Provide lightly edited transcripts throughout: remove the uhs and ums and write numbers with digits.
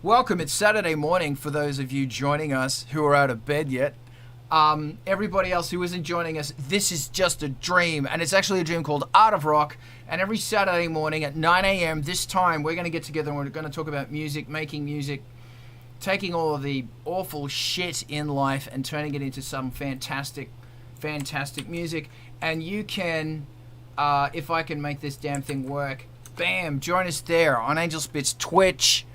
Welcome. It's Saturday morning for those of you joining us who are out of bed yet. Everybody else who isn't joining us, this is just a dream, and it's actually a dream called Art of Rock. And every Saturday morning at 9 a.m. this time, we're going to get together and we're going to talk about music, making music, taking all of the awful shit in life and turning it into some fantastic, fantastic music. And you can, if I can make this damn thing work, bam, join us there on Angel Spit's Twitch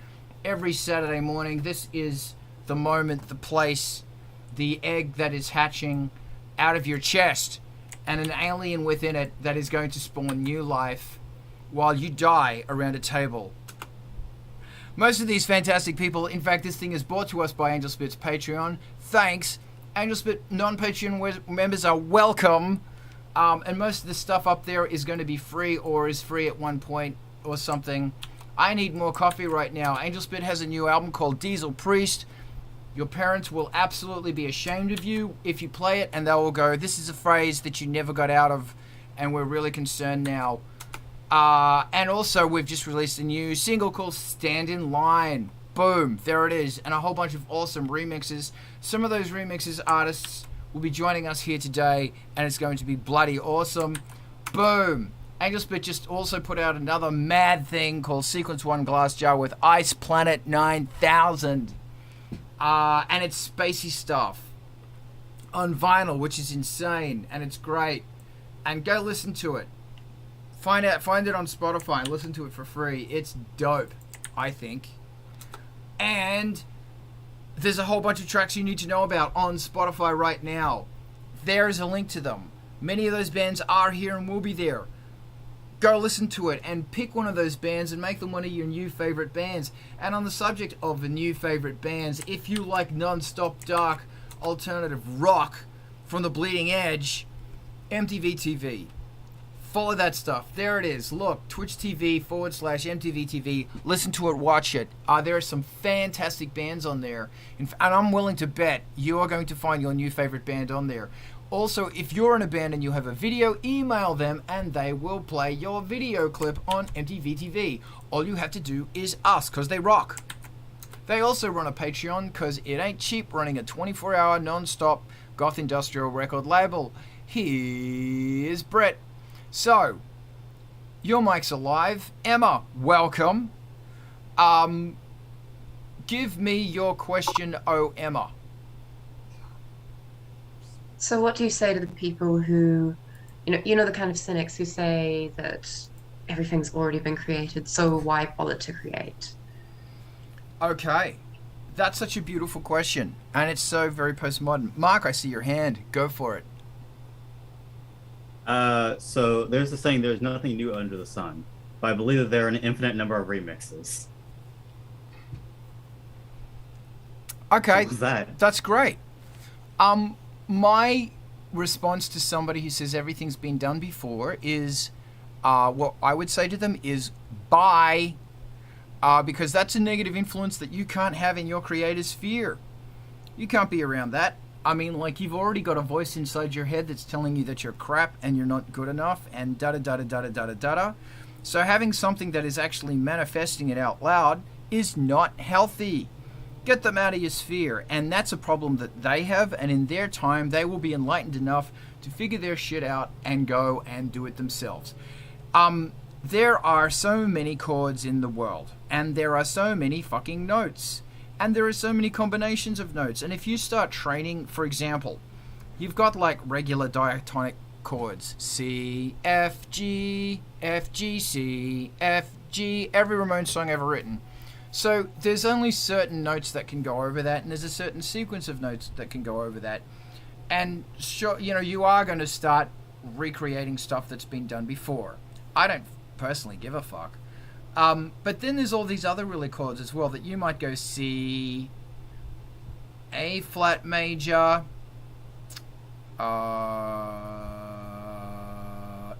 every Saturday morning. This is the moment, the place, the egg that is hatching out of your chest, and an alien within it that is going to spawn new life while you die around a table. Most of these fantastic people, in fact, this thing is brought to us by Angel Spit's Patreon. Thanks. Angel Spit non-Patreon members are welcome. And most of the stuff up there is going to be free or is free at one point or something. I need more coffee right now. Angel Spit has a new album called Diesel Priest. Your parents will absolutely be ashamed of you if you play it, and they will go, this is a phrase that you never got out of, and we're really concerned now. And also, we've just released a new single called Stand in Line. Boom, there it is, and a whole bunch of awesome remixes. Some of those remixes artists will be joining us here today, and it's going to be bloody awesome. Boom. Angel Spit just also put out another mad thing called Sequence 1 Glass Jar with Ice Planet 9000. And it's spacey stuff on vinyl, which is insane, and it's great. And go listen to it. Find it on Spotify and listen to it for free. It's dope, I think. And there's a whole bunch of tracks you need to know about on Spotify right now. There's a link to them. Many of those bands are here and will be there. Go listen to it and pick one of those bands and make them one of your new favorite bands. And on the subject of the new favorite bands, if you like non-stop dark alternative rock from the Bleeding Edge, MTV TV. Follow that stuff. There it is. Look, Twitch TV /MTV TV. Listen to it, watch it. There are some fantastic bands on there. And I'm willing to bet you are going to find your new favorite band on there. Also, if you're in a band and you have a video, email them and they will play your video clip on MTV TV. All you have to do is ask, because they rock. They also run a Patreon, because it ain't cheap running a 24-hour non-stop goth industrial record label. Here's Brett. So, your mic's alive. Emma, welcome. Give me your question, oh Emma. So what do you say to the people who, the kind of cynics who say that everything's already been created, so why bother to create? Okay, that's such a beautiful question, and it's so very postmodern. Mark, I see your hand. Go for it. So there's the saying, there's nothing new under the sun, but I believe that there are an infinite number of remixes. Okay, what was that? That's great. My response to somebody who says everything's been done before is, what I would say to them is, bye, because that's a negative influence that you can't have in your creative sphere. You can't be around that. I mean, like, you've already got a voice inside your head that's telling you that you're crap and you're not good enough and da-da-da-da-da-da-da-da. So having something that is actually manifesting it out loud is not healthy. Get them out of your sphere, and that's a problem that they have, and in their time they will be enlightened enough to figure their shit out and go and do it themselves. There are so many chords in the world, and there are so many fucking notes, and there are so many combinations of notes, and if you start training, for example, you've got like regular diatonic chords, C, F, G, F, G, C, F, G, every Ramones song ever written. So there's only certain notes that can go over that, and there's a certain sequence of notes that can go over that. And sure, you are going to start recreating stuff that's been done before. I don't personally give a fuck. But then there's all these other really chords as well that you might go C, A flat major,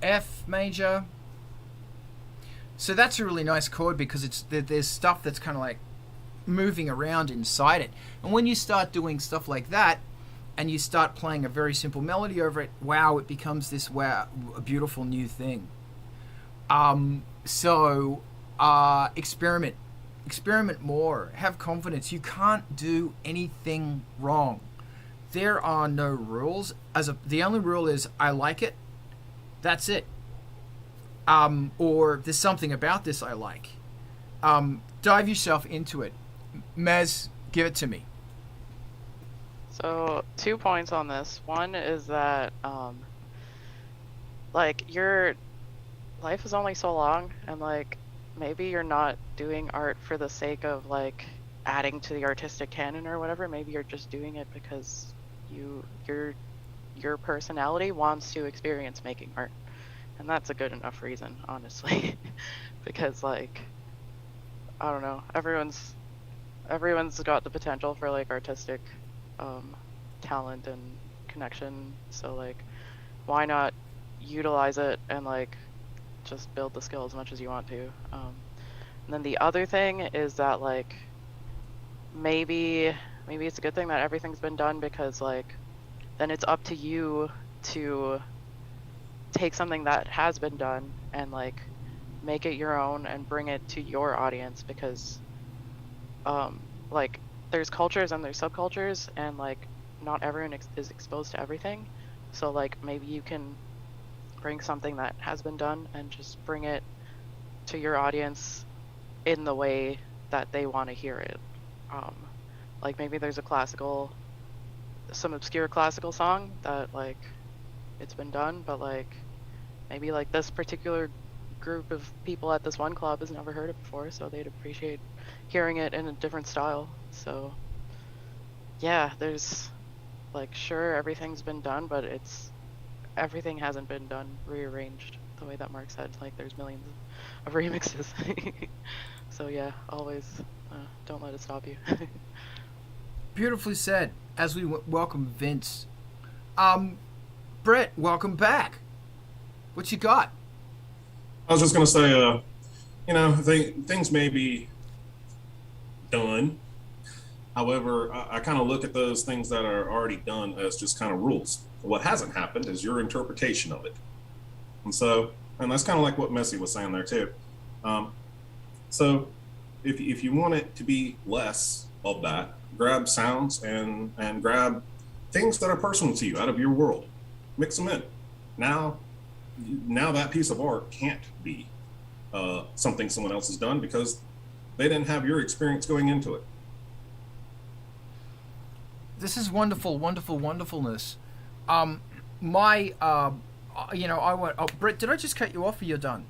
F major. So that's a really nice chord because there's stuff that's kind of like moving around inside it. And when you start doing stuff like that, and you start playing a very simple melody over it, wow, it becomes this a beautiful new thing. So experiment. experiment more, have confidence. You can't do anything wrong. There are no rules. The only rule is I like it. That's it. Or there's something about this I like. Dive yourself into it. Mez, give it to me. So 2 points on this. One is that like your life is only so long, and like maybe you're not doing art for the sake of like adding to the artistic canon or whatever. Maybe you're just doing it because your personality wants to experience making art, and that's a good enough reason, honestly. Because like I don't know, everyone's got the potential for like artistic talent and connection, so like why not utilize it and like just build the skill as much as you want to. And then the other thing is that like maybe it's a good thing that everything's been done, because like then it's up to you to take something that has been done and like make it your own and bring it to your audience, because like there's cultures and there's subcultures, and like not everyone is exposed to everything. So like maybe you can bring something that has been done and just bring it to your audience in the way that they want to hear it. Like maybe there's some obscure classical song that like it's been done, but like maybe like this particular group of people at this one club has never heard it before, so they'd appreciate hearing it in a different style. So yeah, there's like, sure, everything's been done, but everything hasn't been done rearranged the way that Mark said. Like there's millions of remixes. So yeah, always don't let it stop you. Beautifully said. As we welcome Vince. Brett, welcome back. What you got? I was just going to say, things may be done. However, I kind of look at those things that are already done as just kind of rules. What hasn't happened is your interpretation of it. And that's kind of like what Messi was saying there too. So if you want it to be less of that, grab sounds and grab things that are personal to you out of your world, mix them in. Now that piece of art can't be something someone else has done because they didn't have your experience going into it. This is wonderful, wonderful, wonderfulness. I went. Oh, Brett, did I just cut you off, or you're done?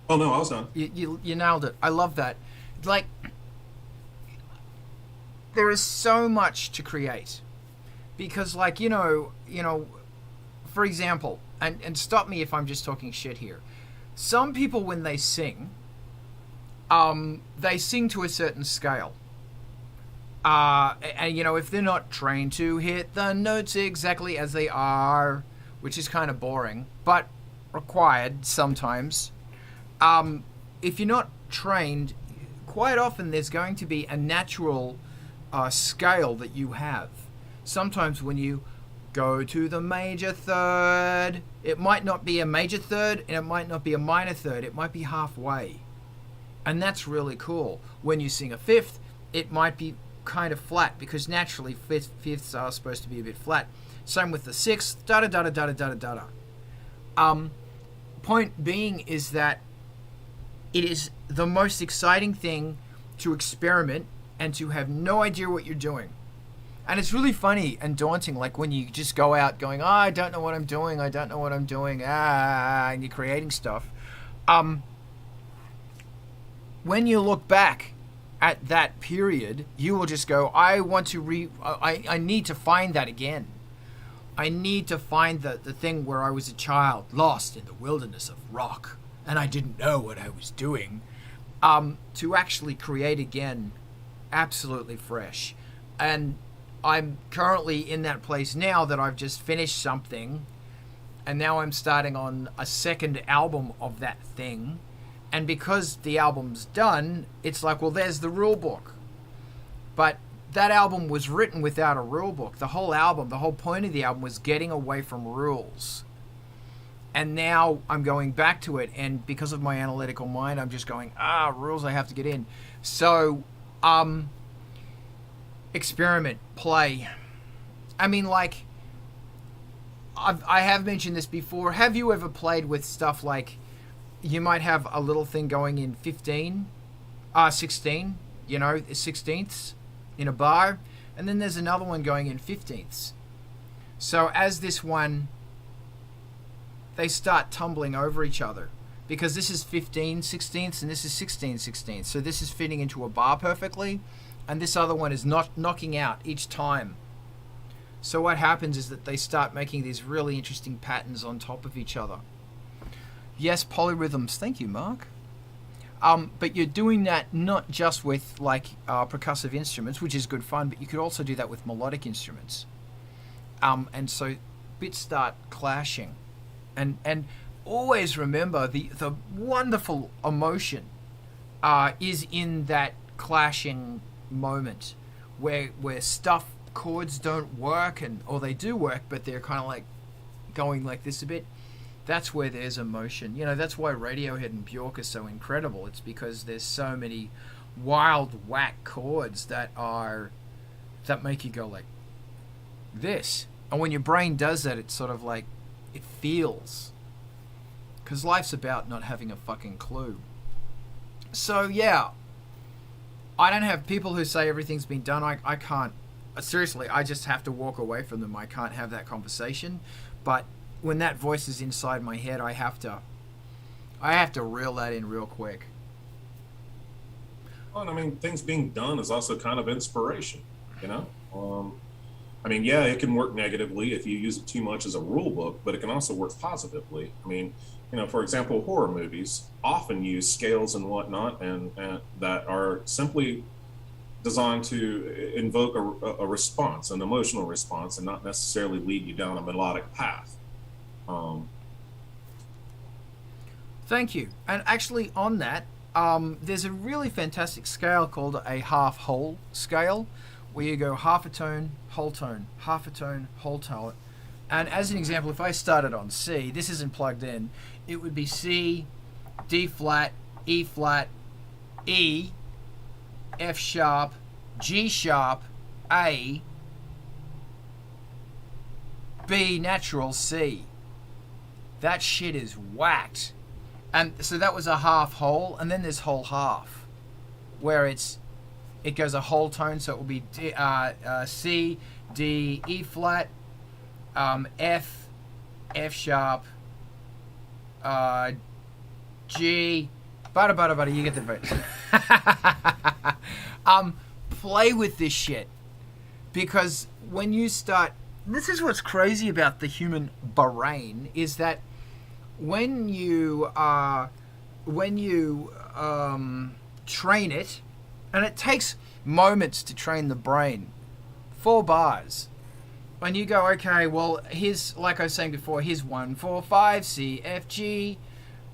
Oh no, I was done. You nailed it. I love that. Like, there is so much to create, because like for example, and stop me if I'm just talking shit here. Some people, when they sing to a certain scale. And if they're not trained to hit the notes exactly as they are, which is kind of boring, but required sometimes. If you're not trained, quite often there's going to be a natural scale that you have. Sometimes when you go to the major third, it might not be a major third and it might not be a minor third. It might be halfway. And that's really cool. When you sing a fifth, it might be kind of flat, because naturally fifths are supposed to be a bit flat. Same with the sixth, da da da da da da da da. Point being is that it is the most exciting thing to experiment and to have no idea what you're doing. And it's really funny and daunting, like when you just go out going, I don't know what I'm doing, and you're creating stuff. When you look back at that period, you will just go, I need to find that again. I need to find the thing where I was a child, lost in the wilderness of rock, and I didn't know what I was doing, to actually create again, absolutely fresh. And I'm currently in that place now that I've just finished something, and now I'm starting on a second album of that thing. And because the album's done, it's like, well, there's the rule book. But that album was written without a rule book. The whole album, the whole point of the album was getting away from rules. And now I'm going back to it, and because of my analytical mind, I'm just going, rules I have to get in. So, experiment, play. I mean, like, I have mentioned this before. Have you ever played with stuff like, you might have a little thing going in 16, 16ths in a bar, and then there's another one going in 15ths. So as this one, they start tumbling over each other, because this is 15/16ths and this is 16/16ths. So this is fitting into a bar perfectly, and this other one is not knocking out each time. So what happens is that they start making these really interesting patterns on top of each other. Yes, polyrhythms. Thank you, Mark. But you're doing that not just with like percussive instruments, which is good fun, but you could also do that with melodic instruments. And so bits start clashing. And always remember the wonderful emotion is in that clashing moment where chords don't work, or they do work, but they're kind of like going like this a bit. That's where there's emotion. You know, that's why Radiohead and Bjork are so incredible. It's because there's so many wild whack chords that make you go like this. And when your brain does that, it's sort of like, it feels. Because life's about not having a fucking clue. So, yeah. I don't have people who say everything's been done. I can't. Seriously, I just have to walk away from them. I can't have that conversation. But when that voice is inside my head, I have to reel that in real quick. Well, and I mean, things being done is also kind of inspiration, you know? I mean, yeah, it can work negatively if you use it too much as a rule book, but it can also work positively. I mean, you know, for example, horror movies often use scales and whatnot, and that are simply designed to invoke a response, an emotional response, and not necessarily lead you down a melodic path. Thank you. And actually on that, there's a really fantastic scale called a half-whole scale, where you go half a tone, whole tone, half a tone, whole tone. And as an example, if I started on C, this isn't plugged in, it would be C, D flat, E flat, E, F sharp, G sharp, A, B natural, C. That shit is whacked. And so that was a half whole, and then there's whole half, where it goes a whole tone, so it will be C, D, E flat, F, F sharp, G, butter, you get the vote. Play with this shit, because when you start, this is what's crazy about the human brain, is that when you train it, and it takes moments to train the brain, 4 bars. When you go, okay, well, here's, like I was saying before, here's 1, 4, 5, C, F, G,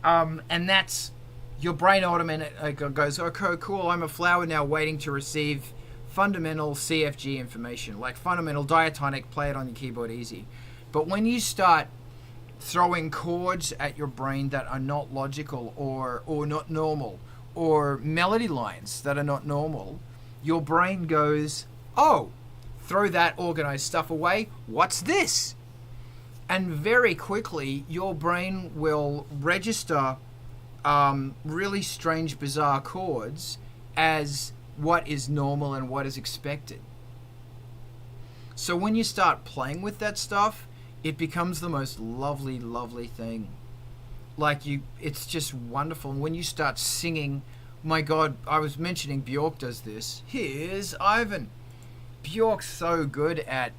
and that's, your brain automatically goes, okay, cool, I'm a flower now waiting to receive fundamental CFG information, like fundamental diatonic, play it on your keyboard easy. But when you start throwing chords at your brain that are not logical or not normal, or melody lines that are not normal, your brain goes, oh, throw that organized stuff away, what's this? And very quickly, your brain will register really strange, bizarre chords as what is normal and what is expected. So when you start playing with that stuff, it becomes the most lovely, lovely thing. Like it's just wonderful. And when you start singing, my God, I was mentioning Bjork does this. Here's Ivan. Bjork's so good at,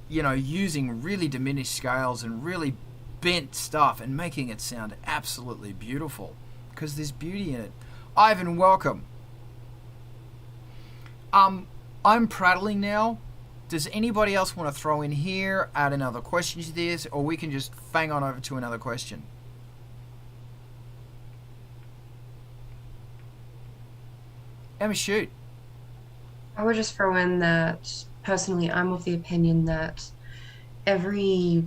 using really diminished scales and really bent stuff and making it sound absolutely beautiful, because there's beauty in it. Ivan, welcome. I'm prattling now. Does anybody else want to throw in here, add another question to this, or we can just fang on over to another question? Emma, shoot. I would just throw in that, personally, I'm of the opinion that every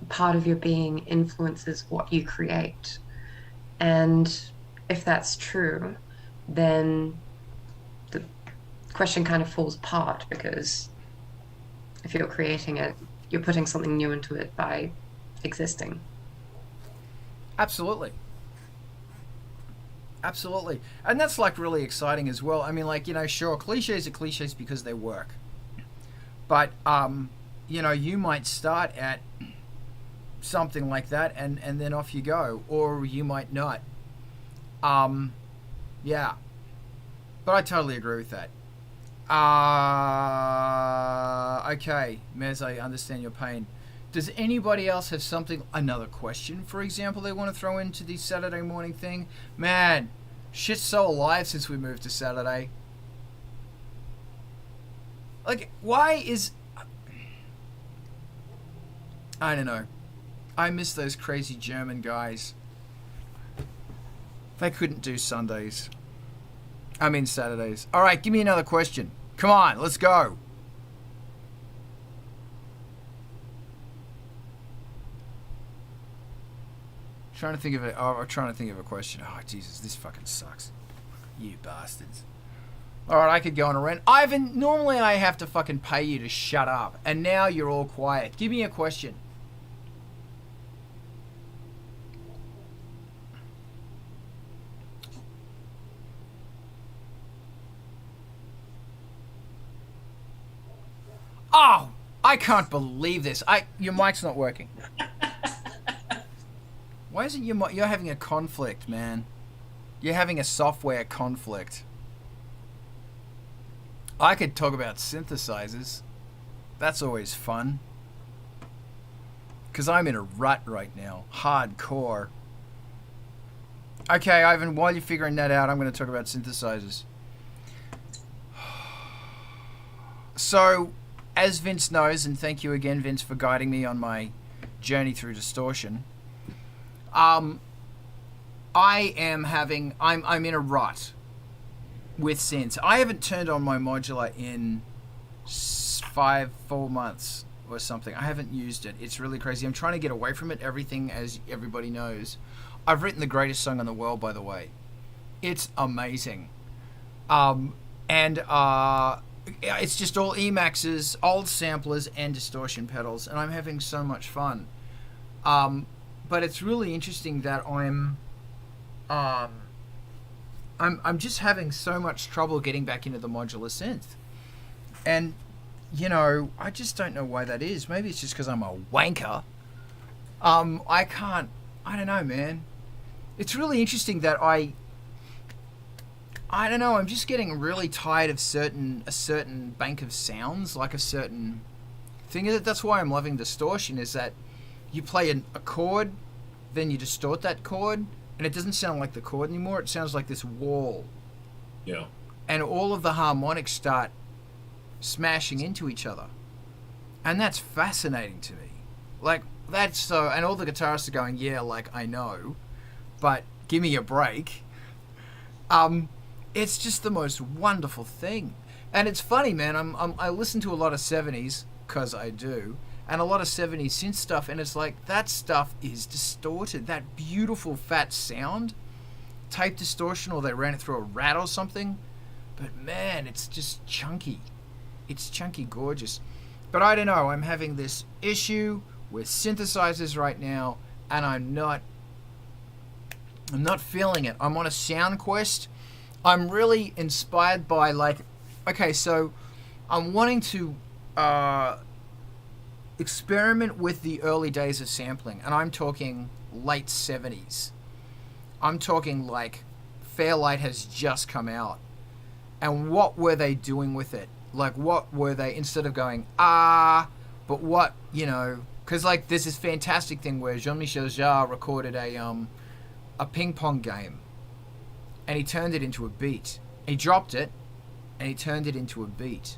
part of your being influences what you create. And if that's true, then the question kind of falls apart, because if you're creating it, you're putting something new into it by existing. Absolutely. Absolutely. And that's like really exciting as well. I mean, like, you know, sure, cliches are cliches because they work. But, you know, you might start at something like that and then off you go. Or you might not. Yeah. But I totally agree with that. Okay, Mez, I understand your pain. Does anybody else have another question, for example, they want to throw into the Saturday morning thing? Man, shit's so alive since we moved to Saturday. Like, why is... I don't know. I miss those crazy German guys. They couldn't do Sundays. I mean Saturdays. Alright, give me another question. Come on, let's go. Trying to think of it. Oh, I'm trying to think of a question. Oh, Jesus, this fucking sucks. You bastards. Alright, I could go on a rant. Ivan, normally I have to fucking pay you to shut up. And now you're all quiet. Give me a question. Oh, I can't believe this. Your mic's not working. Why isn't your mic? You're having a conflict, man. You're having a software conflict. I could talk about synthesizers. That's always fun. Because I'm in a rut right now. Hardcore. Okay, Ivan, while you're figuring that out, I'm going to talk about synthesizers. So... as Vince knows, and thank you again, Vince, for guiding me on my journey through distortion. I'm in a rut with synths. I haven't turned on my modular in 4 months or something. I haven't used it. It's really crazy. I'm trying to get away from it. Everything, as everybody knows. I've written the greatest song in the world, by the way. It's amazing. It's just all Emaxes, old samplers, and distortion pedals, and I'm having so much fun. But it's really interesting that I'm just having so much trouble getting back into the modular synth, and you know, I just don't know why that is. Maybe it's just because I'm a wanker. I don't know, man. It's really interesting that I don't know, I'm just getting really tired of a certain bank of sounds, like a certain thing. That's why I'm loving distortion, is that you play a chord, then you distort that chord, and it doesn't sound like the chord anymore, it sounds like this wall. Yeah. And all of the harmonics start smashing into each other. And that's fascinating to me. Like, that's so... and all the guitarists are going, yeah, like, I know, but give me a break. It's just the most wonderful thing. And it's funny, man. I listen to a lot of 70s, because I do, and a lot of 70s synth stuff, and it's like, that stuff is distorted. That beautiful fat sound, tape distortion, or they ran it through a rat or something. But man, it's just chunky. It's chunky gorgeous. But I don't know, I'm having this issue with synthesizers right now, and I'm not feeling it. I'm on a sound quest. I'm really inspired by, like, okay, so I'm wanting to experiment with the early days of sampling, and I'm talking late 70s. I'm talking like Fairlight has just come out, and what were they doing with it? Like, what were they, instead of going but what, you know, because like there's this fantastic thing where Jean-Michel Jarre recorded a ping pong game, and he turned it into a beat. He dropped it, and he turned it into a beat.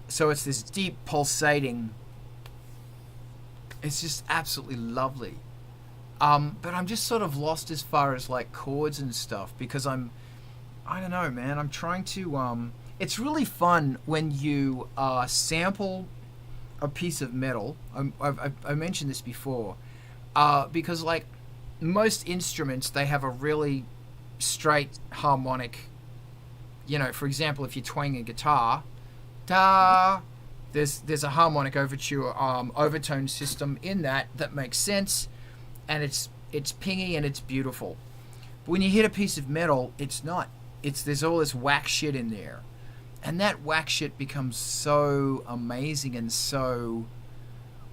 So it's this deep pulsating. It's just absolutely lovely. But I'm just sort of lost as far as like chords and stuff, because I don't know, man. I'm trying to. It's really fun when you sample a piece of metal, I mentioned this before, because like most instruments, they have a really straight harmonic. You know, for example, if you're twanging a guitar, da, there's a harmonic overture overtone system in that makes sense, and it's pingy and it's beautiful. But when you hit a piece of metal, it's not. There's all this whack shit in there, and that whack shit becomes so amazing and so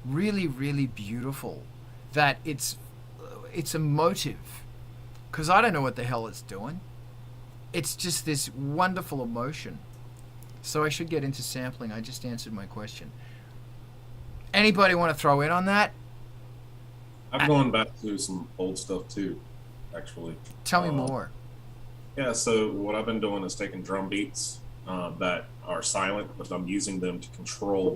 really, really beautiful that it's emotive, because I don't know what the hell it's doing. It's just this wonderful emotion. So I should get into sampling. I just answered my question. Anybody want to throw in on that? I've gone back to some old stuff too, actually. Tell me more. Yeah, so what I've been doing is taking drum beats that are silent, but I'm using them to control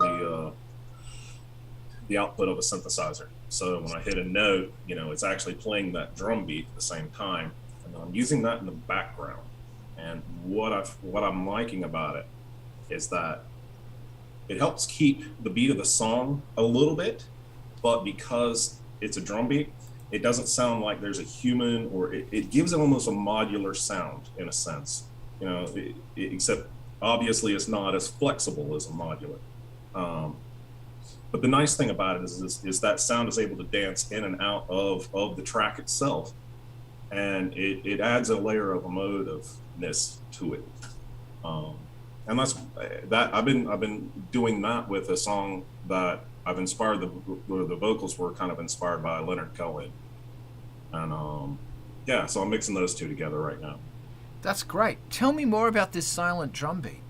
the output of a synthesizer. So when I hit a note, you know, it's actually playing that drum beat at the same time, and I'm using that in the background. And what I'm liking about it is that it helps keep the beat of the song a little bit, but because it's a drum beat, it doesn't sound like there's a human, or it gives it almost a modular sound in a sense, you know, except obviously it's not as flexible as a modular. But the nice thing about it is that sound is able to dance in and out of the track itself, and it adds a layer of emotiveness to it. And that's that I've been doing that with a song that I've inspired. The vocals were kind of inspired by Leonard Cohen, and yeah, so I'm mixing those two together right now. That's great. Tell me more about this silent drum beat.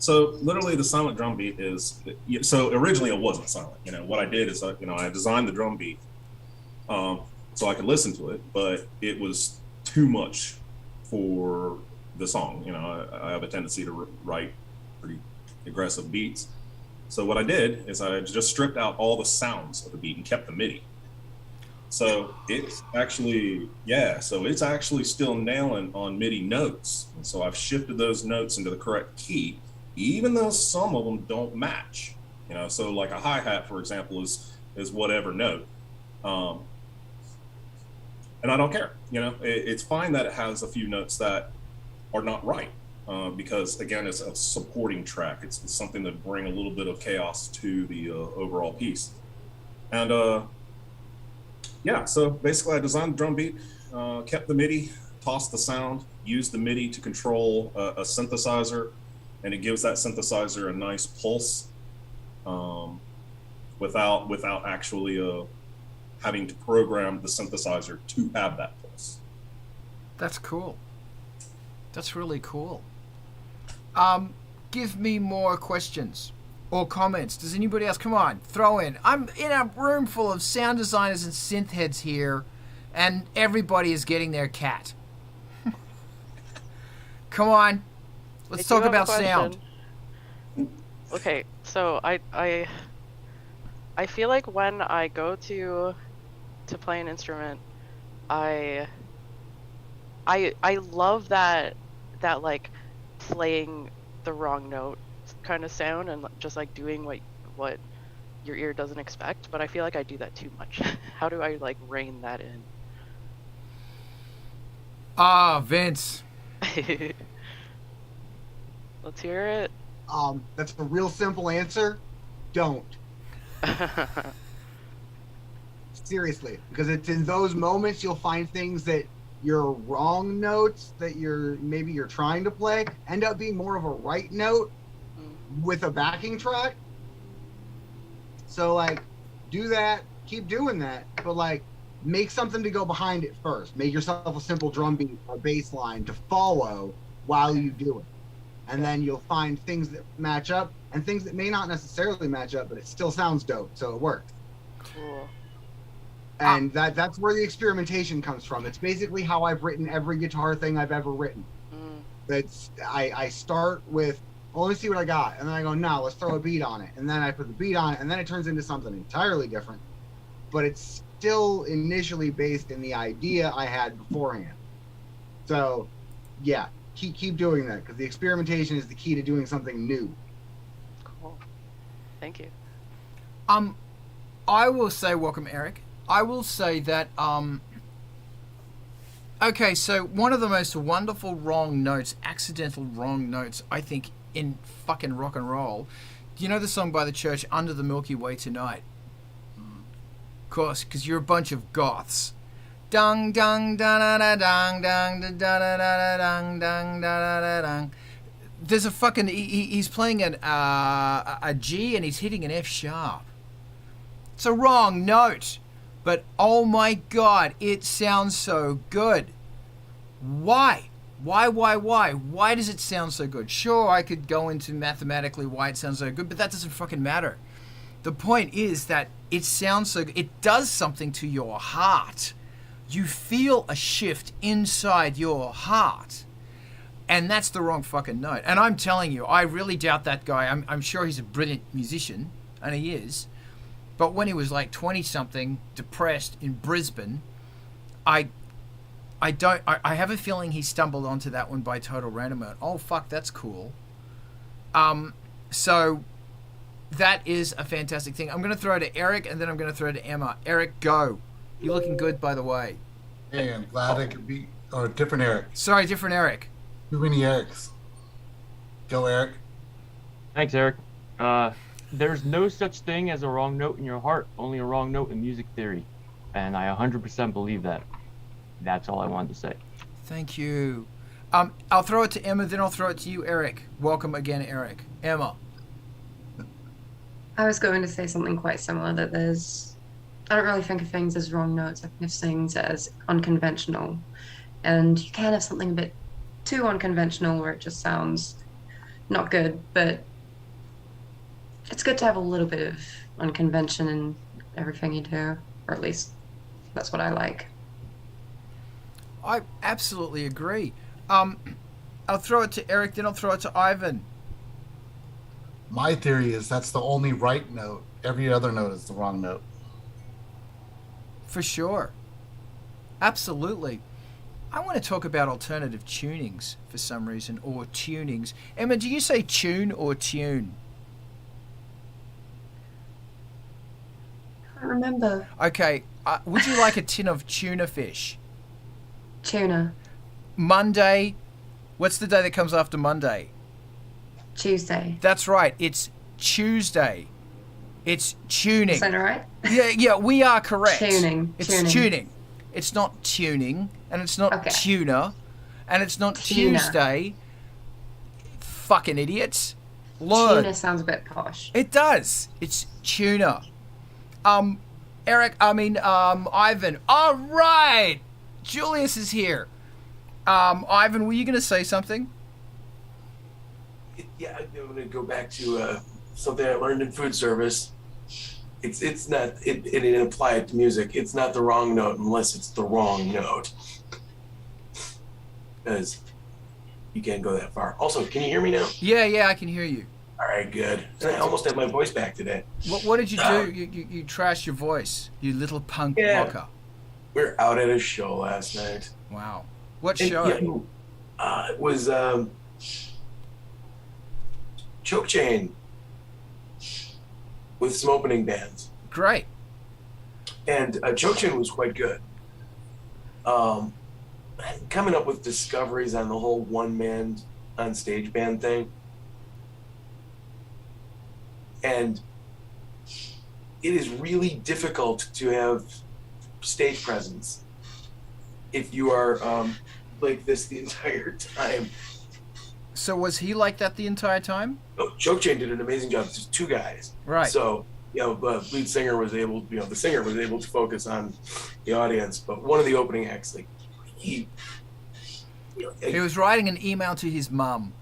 So literally, the silent drum beat is, so originally it wasn't silent. You know, what I did is, I designed the drum beat so I could listen to it, but it was too much for the song. You know, I have a tendency to write pretty aggressive beats. So what I did is I just stripped out all the sounds of the beat and kept the MIDI. So it's actually, it's actually still nailing on MIDI notes. And so I've shifted those notes into the correct key, even though some of them don't match. You know, so like a hi-hat, for example, is whatever note. And I don't care. You know, it's fine that it has a few notes that are not right, because again, it's a supporting track. It's something to bring a little bit of chaos to the overall piece. And so basically I designed the drum beat, kept the MIDI, tossed the sound, used the MIDI to control a synthesizer, and it gives that synthesizer a nice pulse without actually having to program the synthesizer to have that pulse. That's cool. That's really cool. Give me more questions or comments. Does anybody else? Come on, throw in. I'm in a room full of sound designers and synth heads here, and everybody is getting their cat. Come on, let's talk about sound. Okay, so I feel like when I go to play an instrument, I love that like playing the wrong note kind of sound and just like doing what your ear doesn't expect, but I feel like I do that too much. How do I like rein that in? Vince. Let's hear it. That's a real simple answer. Don't. Seriously, because it's in those moments you'll find things that your wrong notes that you're trying to play end up being more of a right note with a backing track. So like, do that, keep doing that, but like, make something to go behind it first. Make yourself a simple drum beat or bass line to follow while you do it. And then you'll find things that match up and things that may not necessarily match up, but it still sounds dope, so it works. Cool. And that's where the experimentation comes from. It's basically how I've written every guitar thing I've ever written. That's I start with, well, let me see what I got, and then I go, no, let's throw a beat on it, and then I put the beat on it, and then it turns into something entirely different. But it's still initially based in the idea I had beforehand. So, yeah, keep doing that, because the experimentation is the key to doing something new. Cool. Thank you. I will say, welcome, Eric. I will say that, okay, so one of the most wonderful wrong notes, accidental wrong notes, I think, in fucking rock and roll. Do you know the song by The Church, Under the Milky Way Tonight? Of course, because you're a bunch of goths. Dung, dung, da da da dung, dung, da da da da dung, dung, da da da dung. There's a fucking, he's playing a G and he's hitting an F sharp. It's a wrong note. But oh my God, it sounds so good. Why? Why does it sound so good? Sure, I could go into mathematically why it sounds so good, but that doesn't fucking matter. The point is that it sounds so good. It does something to your heart. You feel a shift inside your heart. And that's the wrong fucking note. And I'm telling you, I really doubt that guy. I'm sure he's a brilliant musician, and he is. But when he was like 20-something, depressed in Brisbane, I have a feeling he stumbled onto that one by total random. Oh, fuck, that's cool. So that is a fantastic thing. I'm going to throw it to Eric, and then I'm going to throw it to Emma. Eric, go. You're looking good, by the way. Hey, I'm glad I could be... Oh, different Eric. Sorry, different Eric. Too many Erics. Go, Eric. Thanks, Eric. There's no such thing as a wrong note in your heart, only a wrong note in music theory. And I 100% believe that. That's all I wanted to say. Thank you. I'll throw it to Emma, then I'll throw it to you, Eric. Welcome again, Eric. Emma. I was going to say something quite similar, that I don't really think of things as wrong notes. I think of things as unconventional. And you can have something a bit too unconventional where it just sounds not good, but it's good to have a little bit of unconvention in everything you do, or at least that's what I like. I absolutely agree. I'll throw it to Eric, then I'll throw it to Ivan. My theory is that's the only right note. Every other note is the wrong note. For sure. Absolutely. I want to talk about alternative tunings for some reason, or tunings. Emma, do you say tune or tune? I can't remember. Okay, would you like a tin of tuna fish? Tuna. Monday. What's the day that comes after Monday? Tuesday. That's right. It's Tuesday. It's tuning. Is that right? Yeah, we are correct. Tuning. It's tuning. It's not tuning, and it's not Okay. tuna, and it's not Tuna. Tuesday. Fucking idiots. Learn. Tuna sounds a bit posh. It does. It's tuna. Ivan. All right. Julius is here. Ivan, were you going to say something? Yeah, I'm going to go back to something I learned in food service. It's not, it didn't apply it to music. It's not the wrong note unless it's the wrong note. Because you can't go that far. Also, can you hear me now? Yeah, I can hear you. All right, good. And I almost had my voice back today. What did you do? You trashed your voice, you little punk rocker. We were out at a show last night. Wow. What And, show? it was Choke Chain with some opening bands. Great. And Choke Chain was quite good. Coming up with discoveries on the whole one-man on stage band thing. And it is really difficult to have stage presence if you are like this the entire time. So was he like that the entire time? Oh, Choke Chain did an amazing job. There's two guys. Right. So, lead singer was able, the singer was able to focus on the audience, but one of the opening acts, like, he was writing an email to his mum.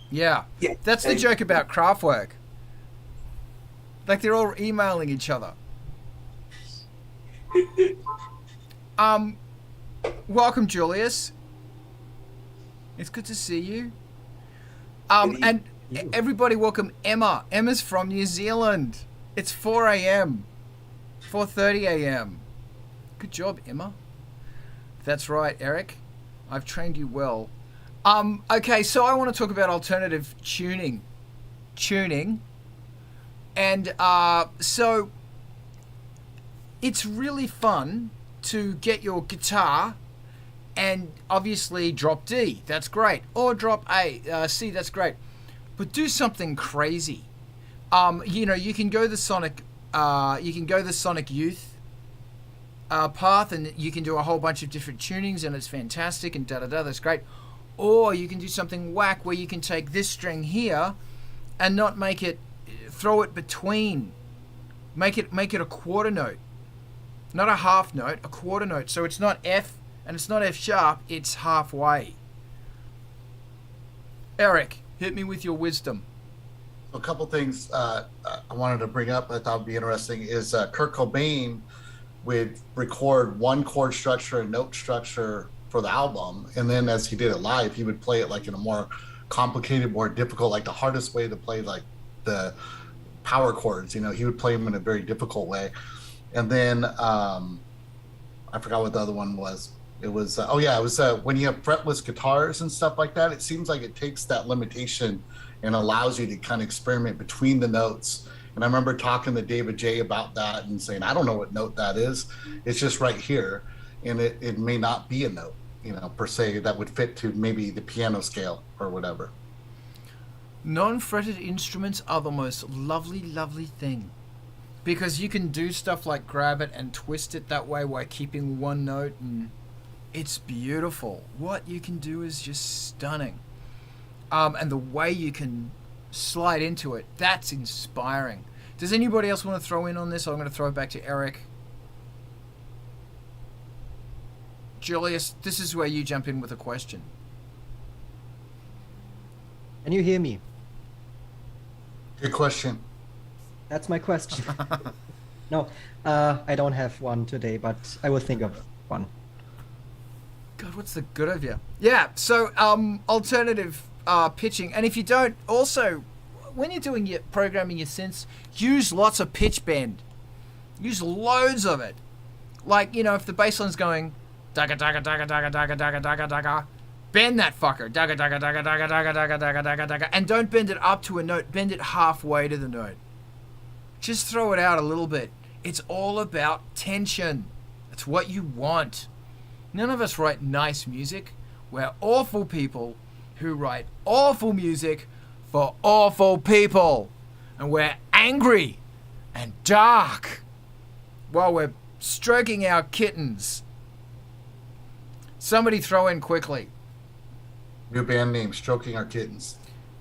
Yeah. That's the joke about Kraftwerk. Like they're all emailing each other. Welcome, Julius. It's good to see you. And everybody welcome Emma. Emma's from New Zealand. It's 4 a.m. 4:30 a.m. Good job, Emma. That's right, Eric. I've trained you well. Okay, so I want to talk about alternative tuning. tuning. And so it's really fun to get your guitar and obviously drop D, that's great, or drop C, that's great, but do something crazy. You can go the Sonic Youth path, and you can do a whole bunch of different tunings, and it's fantastic, and that's great. Or you can do something whack where you can take this string here and not throw it between, make it a quarter note, not a half note, a quarter note. So it's not F and it's not F sharp, it's halfway. Eric, hit me with your wisdom. A couple things I wanted to bring up I thought would be interesting is Kurt Cobain would record one chord structure and note structure for the album, and then as he did it live, he would play it like in a more complicated, more difficult, like the hardest way to play like the power chords. He would play them in a very difficult way. And then I forgot what the other one was. It was when you have fretless guitars and stuff like that, it seems like it takes that limitation and allows you to kind of experiment between the notes. And I remember talking to David J about that and saying, I don't know what note that is. It's just right here. And it may not be a note, per se, that would fit to maybe the piano scale or whatever. Non-fretted instruments are the most lovely, lovely thing. Because you can do stuff like grab it and twist it that way while keeping one note, and it's beautiful. What you can do is just stunning. And the way you can slide into it, that's inspiring. Does anybody else want to throw in on this? I'm going to throw it back to Eric. Julius, this is where you jump in with a question. Can you hear me? Good question. That's my question. No, I don't have one today, but I will think of one. God, what's the good of you? Yeah, so alternative pitching. And if you don't, also, when you're doing your programming your synths, use lots of pitch bend. Use loads of it. Like, if the bass line's going daga daga daga daga daga daga daga daga, bend that fucker. Daga daga daga daga daga daga daga daga daga. And don't bend it up to a note, bend it halfway to the note. Just throw it out a little bit. It's all about tension. It's what you want. None of us write nice music. We're awful people who write awful music for awful people. And we're angry and dark while we're stroking our kittens. Somebody throw in quickly. New band name, Stroking Our Kittens.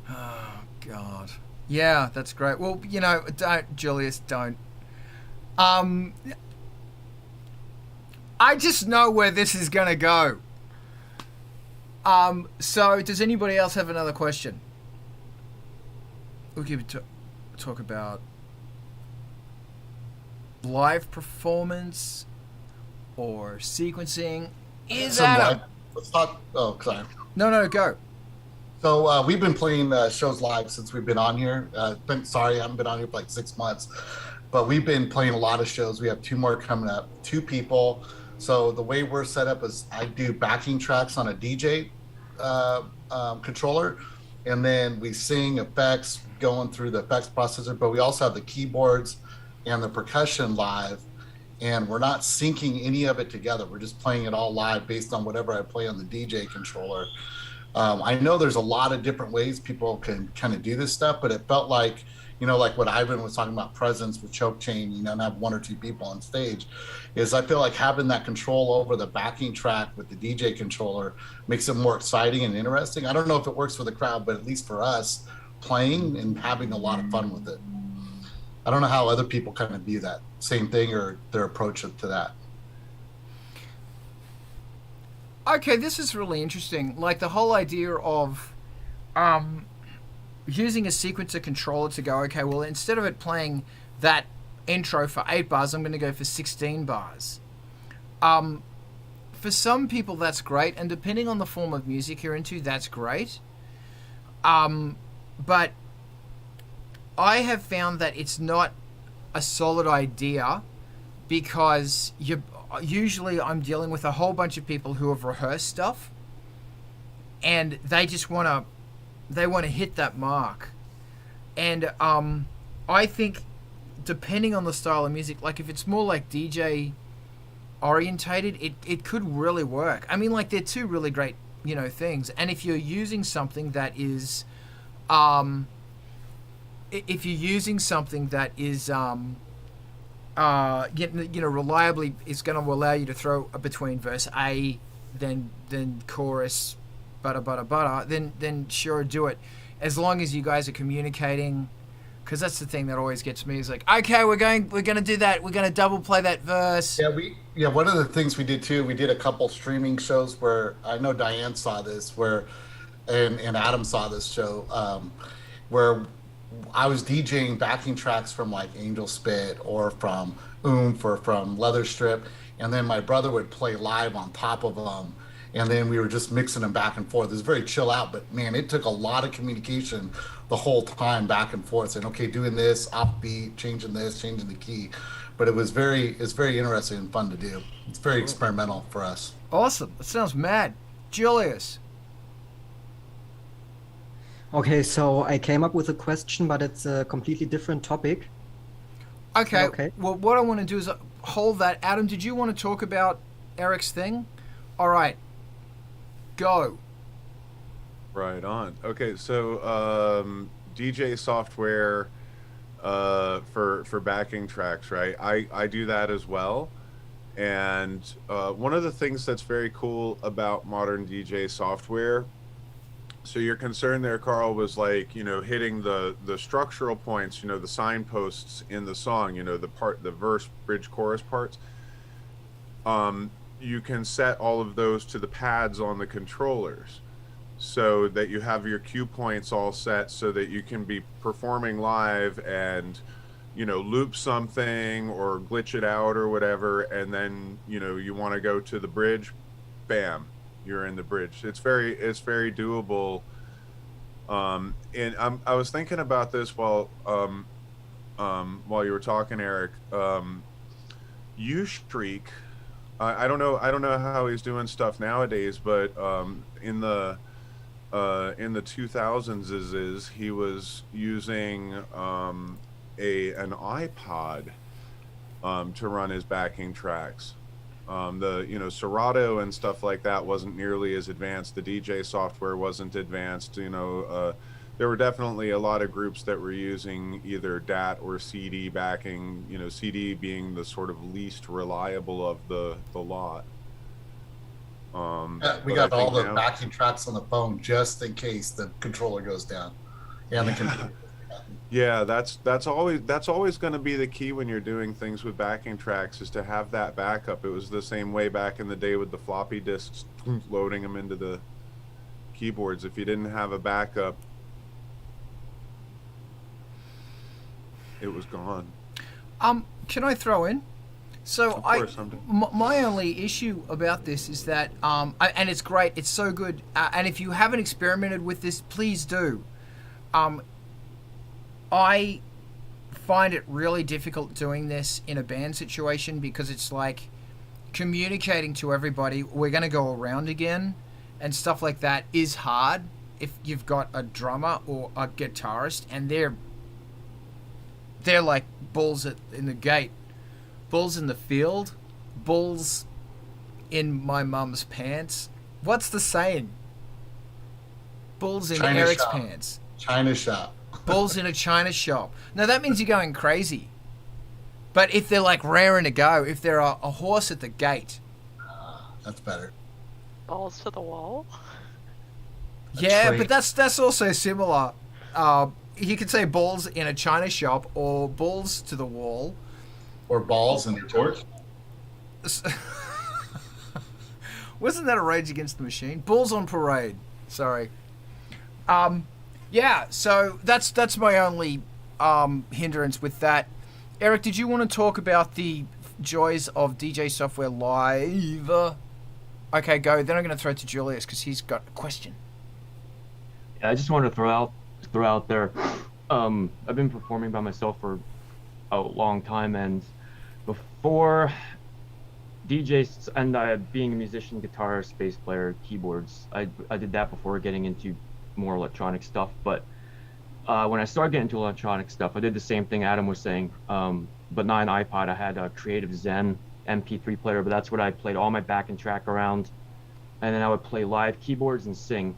Oh, God. Yeah, that's great. Well, don't, Julius, don't. I just know where this is going to go. So, does anybody else have another question? We could talk about live performance or sequencing. Let's talk. Oh, sorry. No, go. So we've been playing shows live since we've been on here. I haven't been on here for like 6 months, but we've been playing a lot of shows. We have 2 more coming up, 2 people. So the way we're set up is I do backing tracks on a DJ controller, and then we sing effects going through the effects processor, but we also have the keyboards and the percussion live, and we're not syncing any of it together. We're just playing it all live based on whatever I play on the DJ controller. I know there's a lot of different ways people can kind of do this stuff, but it felt like, like what Ivan was talking about, presence with Choke Chain, and have 1 or 2 people on stage, is I feel like having that control over the backing track with the DJ controller makes it more exciting and interesting. I don't know if it works for the crowd, but at least for us, playing and having a lot of fun with it. I don't know how other people kind of view that same thing or their approach to that. Okay, this is really interesting. Like the whole idea of using a sequencer controller to go, okay, well, instead of it playing that intro for 8 bars, I'm going to go for 16 bars. For some people, that's great, and depending on the form of music you're into, that's great. But I have found that it's not a solid idea because usually I'm dealing with a whole bunch of people who have rehearsed stuff and they just want to hit that mark. And I think depending on the style of music, like if it's more like DJ orientated, it could really work. I mean, like they're two really great, you know, things. And if you're using something that is reliably is going to allow you to throw between verse A, then chorus, butter, then sure, do it. As long as you guys are communicating, because that's the thing that always gets me is like, okay, we're going to do that. We're going to double play that verse. Yeah, one of the things we did too, we did a couple streaming shows where I know Diane saw this, and Adam saw this show, where I was DJing backing tracks from like Angel Spit or from Oomph or from Leather Strip, and then my brother would play live on top of them, and then we were just mixing them back and forth. It was very chill out, but man, it took a lot of communication the whole time back and forth, saying, okay, doing this, offbeat, changing this, changing the key. But it's very interesting and fun to do. It's very experimental for us. Awesome. That sounds mad. Julius. Okay, so I came up with a question, but it's a completely different topic. Okay. Well, what I want to do is hold that. Adam, did you want to talk about Eric's thing? All right. Go. Right on. Okay, so DJ software for backing tracks, right? I do that as well. And one of the things that's very cool about modern DJ software, so your concern there, Carl, was like, you know, hitting the structural points, you know, the signposts in the song, you know, the verse, bridge, chorus parts. You can set all of those to the pads on the controllers so that you have your cue points all set so that you can be performing live and, you know, loop something or glitch it out or whatever, and then, you know, you want to go to the bridge, bam, you're in the bridge. It's very doable. And I was thinking about this while you were talking, Eric. Ustreak, I don't know how he's doing stuff nowadays, but in the 2000s he was using an iPod to run his backing tracks. Serato and stuff like that wasn't nearly as advanced. The DJ software wasn't advanced. There were definitely a lot of groups that were using either DAT or CD backing, you know, CD being the sort of least reliable of the lot. We got all the backing tracks on the phone just in case the controller goes down. Yeah, that's always going to be the key when you're doing things with backing tracks, is to have that backup. It was the same way back in the day with the floppy disks, loading them into the keyboards. If you didn't have a backup, it was gone. Can I throw in? So my only issue about this is that, and it's great, it's so good, and if you haven't experimented with this, please do. I find it really difficult doing this in a band situation because it's like communicating to everybody, we're going to go around again, and stuff like that is hard if you've got a drummer or a guitarist and they're like bulls in the gate, bulls in the field, bulls in my mum's pants. What's the saying? Bulls in China Eric's shop. pants. China shop. Bulls in a China shop. Now that means you're going crazy. But if they're like raring to go, if they're a horse at the gate. That's better. Balls to the wall? Yeah, but that's also similar. You could say balls in a China shop or balls to the wall. Or balls in your torch. Wasn't that a Rage Against the Machine? Bulls on Parade. Sorry. Yeah, so that's my only hindrance with that. Eric, did you want to talk about the joys of DJ software live? Okay, go. Then I'm going to throw it to Julius because he's got a question. Yeah, I just wanted to throw out there. I've been performing by myself for a long time, and before DJs and being a musician, guitarist, bass player, keyboards, I did that before getting into more electronic stuff. But when I started getting into electronic stuff, I did the same thing Adam was saying, but not an iPod. I had a Creative Zen MP3 player, but that's what I played all my backing track around, and then I would play live keyboards and sing,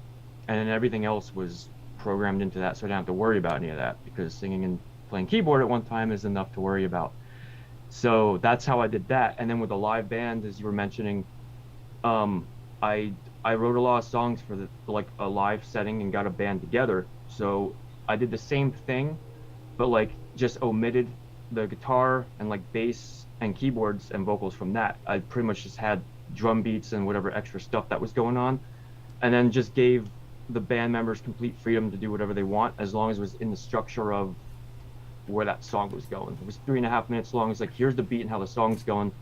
and then everything else was programmed into that, so I didn't have to worry about any of that, because singing and playing keyboard at one time is enough to worry about. So that's how I did that. And then with a live band, as you were mentioning, I wrote a lot of songs for like a live setting and got a band together. So I did the same thing, but like just omitted the guitar and like bass and keyboards and vocals from that. I pretty much just had drum beats and whatever extra stuff that was going on, and then just gave the band members complete freedom to do whatever they want, as long as it was in the structure of where that song was going. It was 3.5 minutes long. It's like, here's the beat and how the song's going,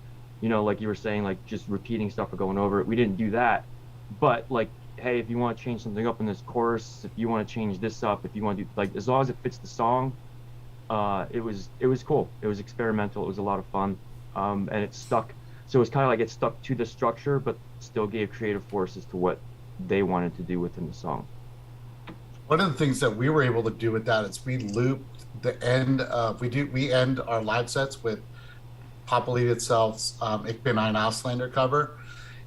you know, like you were saying, like just repeating stuff or going over it. We didn't do that, but like, hey, if you want to change something up in this chorus, if you want to change this up, if you want to do, like, as long as it fits the song, it was cool. It was experimental. It was a lot of fun, and it stuck. So it was kind of like it stuck to the structure, but still gave creative force as to what they wanted to do within the song. One of the things that we were able to do with that is we looped the end. We end our live sets with Papa Lied Itself's "Ich bin ein Ausländer" cover,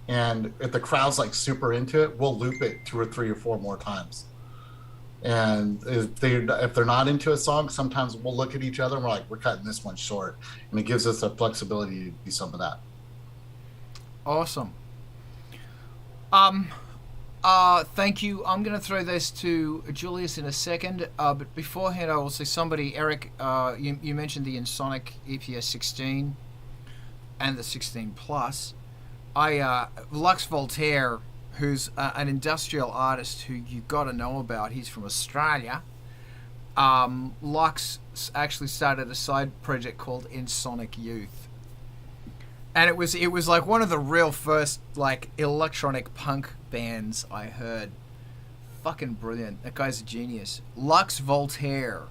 and if the crowd's like super into it, we'll loop it 2 or 3 or 4 more times. And if they're not into a song, sometimes we'll look at each other and we're like, we're cutting this one short, and it gives us the flexibility to do some of that. Awesome. Thank you. I'm going to throw this to Julius in a second, but beforehand I will say somebody, Eric, you mentioned the Ensoniq EPS 16 and the 16 Plus. Lux Voltaire, who's an industrial artist who you got to know about, he's from Australia. Lux actually started a side project called Ensoniq Youth. And it was like one of the real first like electronic punk bands I heard. Fucking brilliant. That guy's a genius. Lux Voltaire.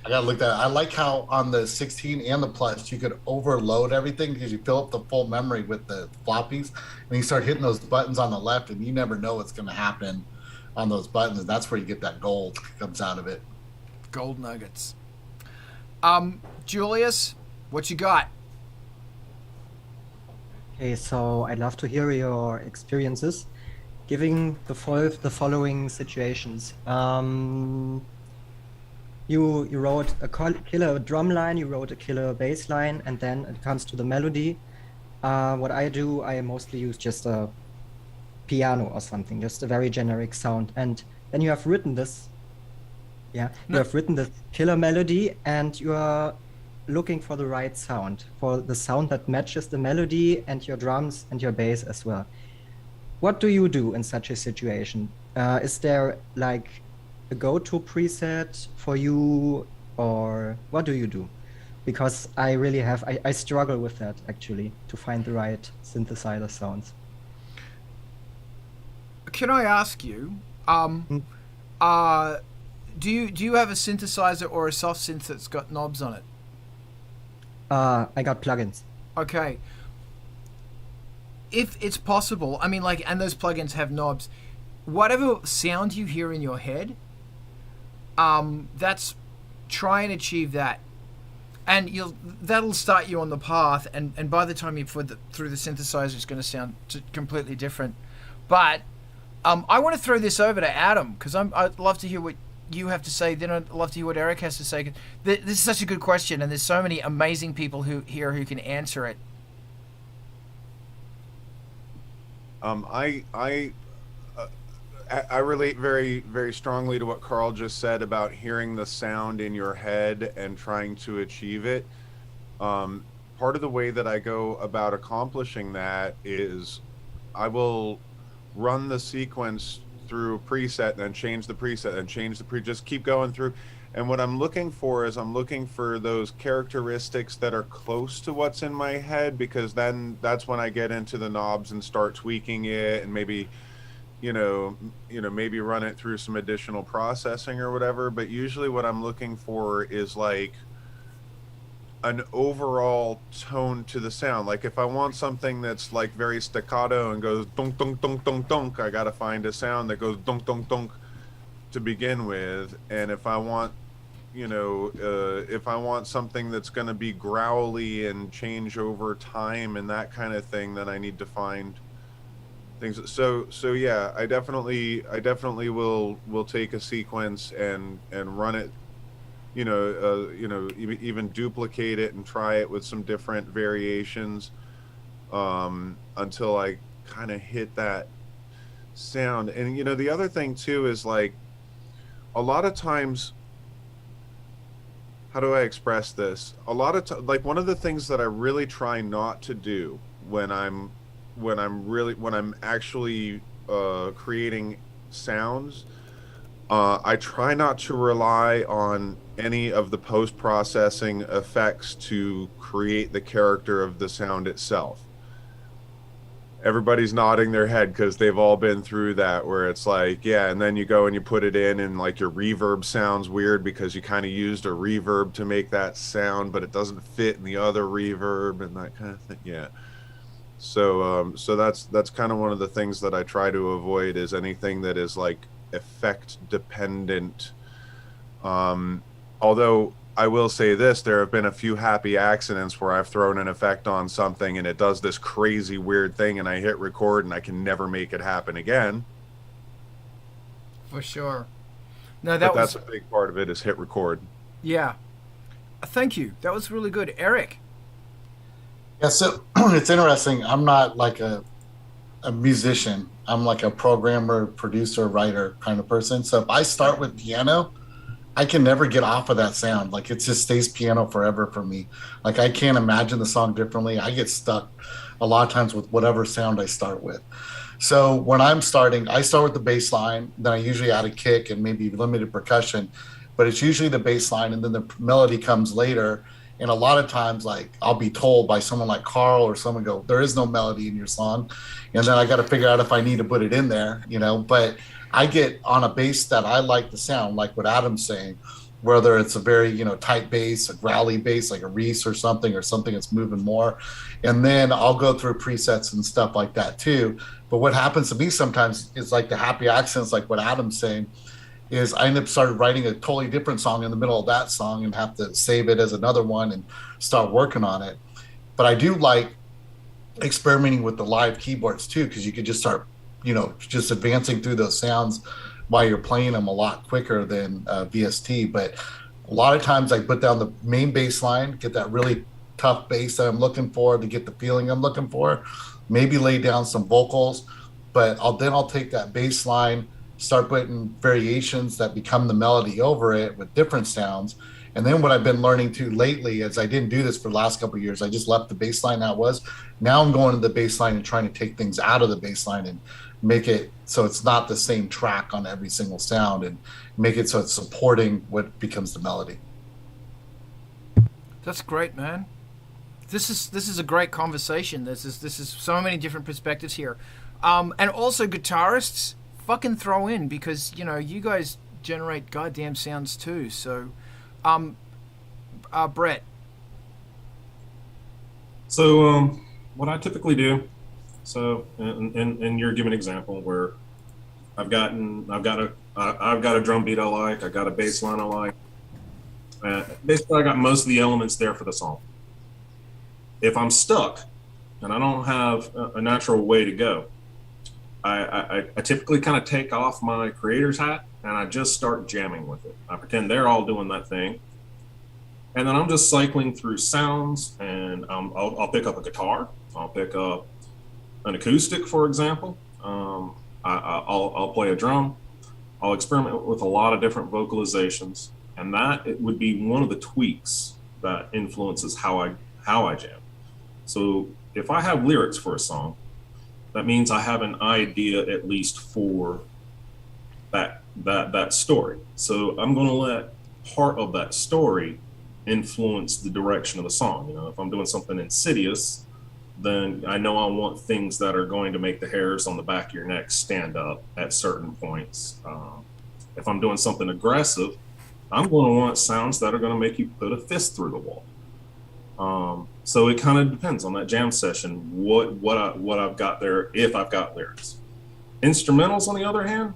I gotta look that. I like how on the 16 and the Plus you could overload everything because you fill up the full memory with the floppies, and you start hitting those buttons on the left, and you never know what's gonna happen on those buttons, and that's where you get that gold comes out of it. Gold nuggets. Julius, what you got? Okay, so I'd love to hear your experiences giving the following situations. You wrote a killer drum line, you wrote a killer bass line, and then it comes to the melody. What I do, I mostly use just a piano or something, just a very generic sound. And then you have written this, you have written this killer melody, and you are looking for the right sound, for the sound that matches the melody and your drums and your bass as well. What do you do in such a situation? Is there like a go-to preset for you, or what do you do? Because I really I struggle with that actually, to find the right synthesizer sounds. Can I ask you, do you have a synthesizer or a soft synth that's got knobs on it? I got plugins. Okay. If it's possible, I mean, like, and those plugins have knobs, whatever sound you hear in your head, that's, try and achieve that. And that'll start you on the path, and by the time you put through the synthesizer, it's going to sound completely different. But I want to throw this over to Adam, because I'd love to hear what you have to say. Then I'd love to hear what Eric has to say. This is such a good question, and there's so many amazing people who can answer it. I relate very, very strongly to what Carl just said about hearing the sound in your head and trying to achieve it. Part of the way that I go about accomplishing that is I will run the sequence through a preset, then change the preset, and change the just keep going through. And what I'm looking for is I'm looking for those characteristics that are close to what's in my head, because then that's when I get into the knobs and start tweaking it, and maybe maybe run it through some additional processing or whatever. But usually what I'm looking for is like an overall tone to the sound. Like if I want something that's like very staccato and goes dunk dunk dunk dunk dunk, I gotta find a sound that goes dunk dunk dunk to begin with. And if I want if I want something that's going to be growly and change over time and that kind of thing, then I need to find things. So yeah, I definitely will take a sequence and run it, even duplicate it and try it with some different variations until I kind of hit that sound. And the other thing too is like a lot of times, how do I express this? A lot of like one of the things that I really try not to do when I'm actually creating sounds, I try not to rely on any of the post-processing effects to create the character of the sound itself. Everybody's nodding their head because they've all been through that, where it's like, yeah, and then you go and you put it in and like your reverb sounds weird because you kind of used a reverb to make that sound, but it doesn't fit in the other reverb and that kind of thing. Yeah. So that's kind of one of the things that I try to avoid, is anything that is like effect dependent. Although I will say this, there have been a few happy accidents where I've thrown an effect on something and it does this crazy weird thing and I hit record and I can never make it happen again. For sure. No, that's a big part of it, is hit record. Yeah. Thank you. That was really good. Eric. Yeah, so it's interesting. I'm not like a musician. I'm like a programmer, producer, writer kind of person. So if I start with piano, I can never get off of that sound. Like it just stays piano forever for me. Like I can't imagine the song differently. I get stuck a lot of times with whatever sound I start with. So when I'm starting, I start with the bass line, then I usually add a kick and maybe limited percussion, but it's usually the bass line and then the melody comes later. And a lot of times, like I'll be told by someone like Carl or someone, go, there is no melody in your song. And then I got to figure out if I need to put it in there, but I get on a bass that I like the sound, like what Adam's saying, whether it's a very, tight bass, a growly bass, like a Reese or something that's moving more. And then I'll go through presets and stuff like that too. But what happens to me sometimes is like the happy accents, like what Adam's saying, is I end up started writing a totally different song in the middle of that song and have to save it as another one and start working on it. But I do like experimenting with the live keyboards too, because you could just start just advancing through those sounds while you're playing them a lot quicker than VST. But a lot of times I put down the main bass line, get that really tough bass that I'm looking for to get the feeling I'm looking for, maybe lay down some vocals, but I'll take that bass line, start putting variations that become the melody over it with different sounds. And then what I've been learning too lately is I didn't do this for the last couple of years. I just left the bass line how it was. Now I'm going to the bass line and trying to take things out of the bass line and make it so it's not the same track on every single sound, and make it so it's supporting what becomes the melody. That's great, man. This is a great conversation. This is so many different perspectives here. And also guitarists, fucking throw in, because you guys generate goddamn sounds too. So Brett. So what I typically do, and you're giving an example where I've got a drum beat I like, I got a bass line I like. Basically I got most of the elements there for the song. If I'm stuck and I don't have a natural way to go, I typically kind of take off my creator's hat and I just start jamming with it. I pretend they're all doing that thing. And then I'm just cycling through sounds, and I'll pick up a guitar. I'll pick up an acoustic, for example. I'll play a drum. I'll experiment with a lot of different vocalizations. And that it would be one of the tweaks that influences how I jam. So if I have lyrics for a song, that means I have an idea at least for that story. So I'm going to let part of that story influence the direction of the song. If I'm doing something insidious, then I know I want things that are going to make the hairs on the back of your neck stand up at certain points. If I'm doing something aggressive, I'm going to want sounds that are going to make you put a fist through the wall. So it kind of depends on that jam session, what I've got there, if I've got lyrics. Instrumentals, on the other hand,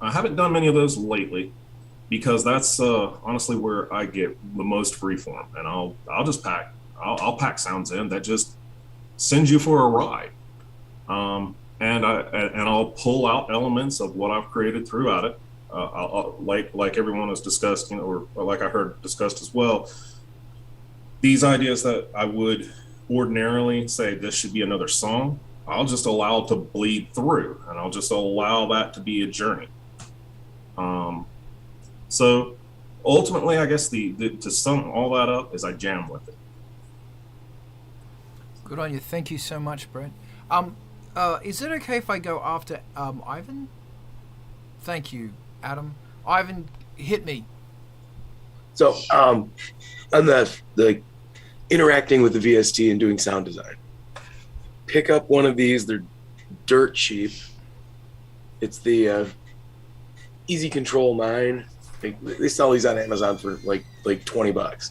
I haven't done many of those lately, because that's honestly where I get the most freeform, and I'll just I'll pack sounds in that just sends you for a ride, and I'll pull out elements of what I've created throughout it, like everyone has discussed, or like I heard discussed as well. These ideas that I would ordinarily say this should be another song, I'll just allow it to bleed through, and I'll just allow that to be a journey. So ultimately, I guess to sum all that up is I jam with it. Good on you. Thank you so much, Brett. Is it okay if I go after Ivan? Thank you, Adam. Ivan, hit me. So, on the interacting with the VST and doing sound design, pick up one of these. They're dirt cheap. It's the Easy Control 9. They sell these on Amazon for like $20,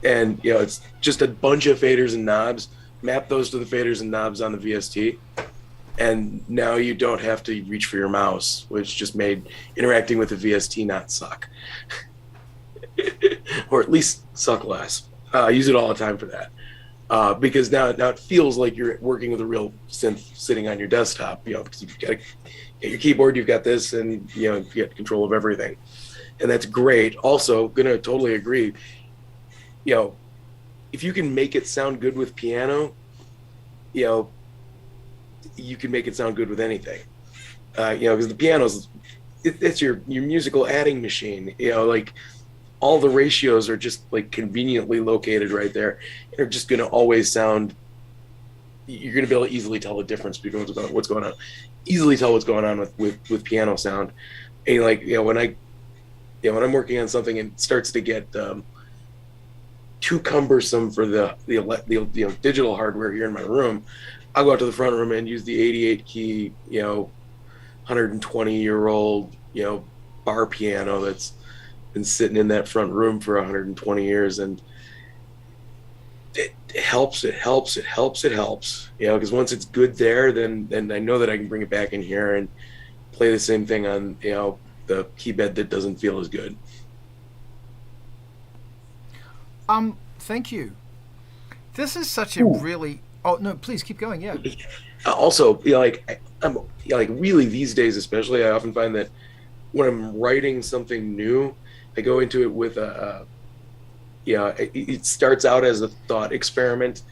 and it's just a bunch of faders and knobs. Map those to the faders and knobs on the VST, and now you don't have to reach for your mouse, which just made interacting with the VST not suck, or at least suck less. I use it all the time for that, because now it feels like you're working with a real synth sitting on your desktop. Because you've got your keyboard, you've got this, and you get control of everything. And that's great. Also, gonna totally agree. If you can make it sound good with piano, you can make it sound good with anything. Because the piano's it's your musical adding machine. Like all the ratios are just like conveniently located right there. They're just gonna always sound. You're gonna be able to easily tell the difference between what's going on. Easily tell what's going on with piano sound. And when I'm working on something and it starts to get too cumbersome for the digital hardware here in my room, I'll go out to the front room and use the 88 key, 120-year-old, bar piano that's been sitting in that front room for 120 years, and it helps. Because once it's good there, then I know that I can bring it back in here and play the same thing on the key bed that doesn't feel as good. Thank you. This is such a really. Oh no, please keep going. Yeah. Also, I'm really these days, especially, I often find that when I'm writing something new, I go into it with it starts out as a thought experiment.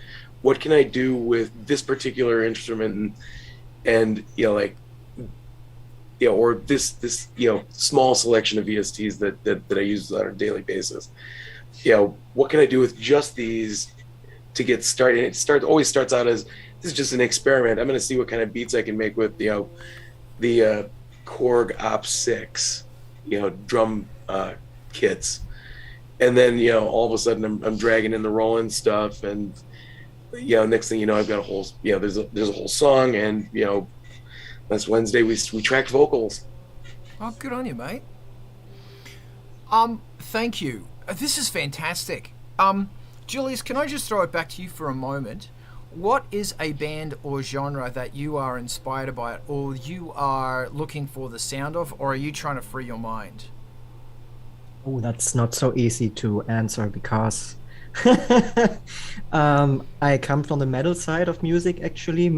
What can I do with this particular instrument, and or this small selection of VSTs that I use on a daily basis. What can I do with just these to get started? And it always starts out as, this is just an experiment. I'm going to see what kind of beats I can make with the Korg Op 6, drum kits, and then all of a sudden I'm dragging in the Roland stuff, and next thing you know, I've got a whole there's a whole song, and last Wednesday we tracked vocals. Oh, good on you, mate. Thank you. This is fantastic. Julius, can I just throw it back to you for a moment? What is a band or genre that you are inspired by it, or you are looking for the sound of, or are you trying to free your mind? Oh, that's not so easy to answer, because I come from the metal side of music, actually,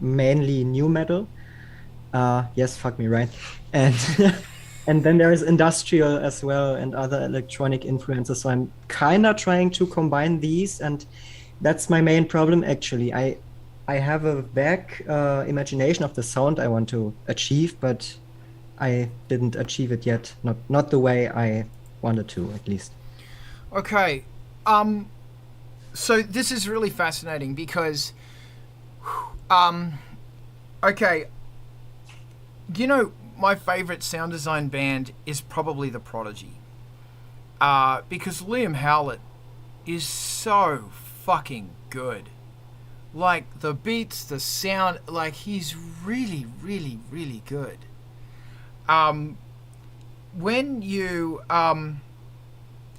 mainly new metal. Yes, fuck me, right? And and then there is industrial as well and other electronic influences. So I'm kind of trying to combine these, and that's my main problem, actually. I have a vague imagination of the sound I want to achieve, but I didn't achieve it yet. Not the way I wanted to, at least. Okay. So this is really fascinating because, okay, my favorite sound design band is probably The Prodigy, because Liam Howlett is so fucking good. Like, the beats, the sound, like, he's really, really, really good. When you,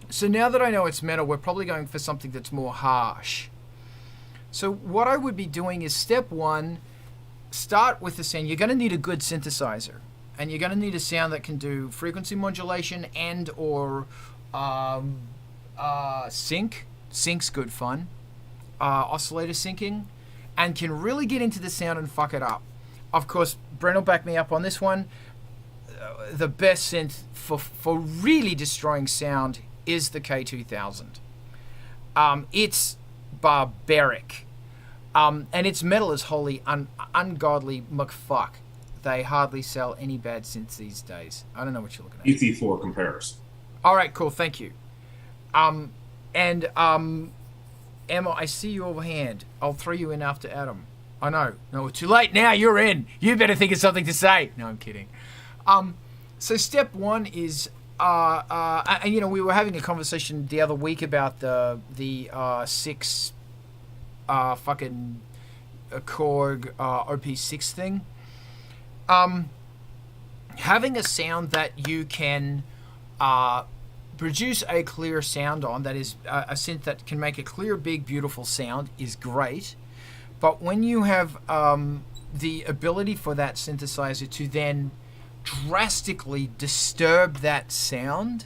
so now that I know it's metal, we're probably going for something that's more harsh. So what I would be doing is, step one, start with the sound. You're going to need a good synthesizer. and you're going to need a sound that can do frequency modulation and or sync. Sync's good fun. Oscillator syncing, and can really get into the sound and fuck it up. Of course, Brent will back me up on this one. The best synth for really destroying sound is the K2000. It's barbaric. And its metal is wholly ungodly McFuck. They hardly sell any bad synths these days. I don't know what you're looking at. ET4 comparison. All right, cool. Thank you. Emma, I see you overhand. I'll throw you in after Adam. I know. No, too late now. You're in. You better think of something to say. No, I'm kidding. So step one is, and you know, we were having a conversation the other week about the 6 fucking Korg OP6 thing. Having a sound that you can produce a clear sound on, that is a synth that can make a clear, big, beautiful sound, is great. But when you have the ability for that synthesizer to then drastically disturb that sound,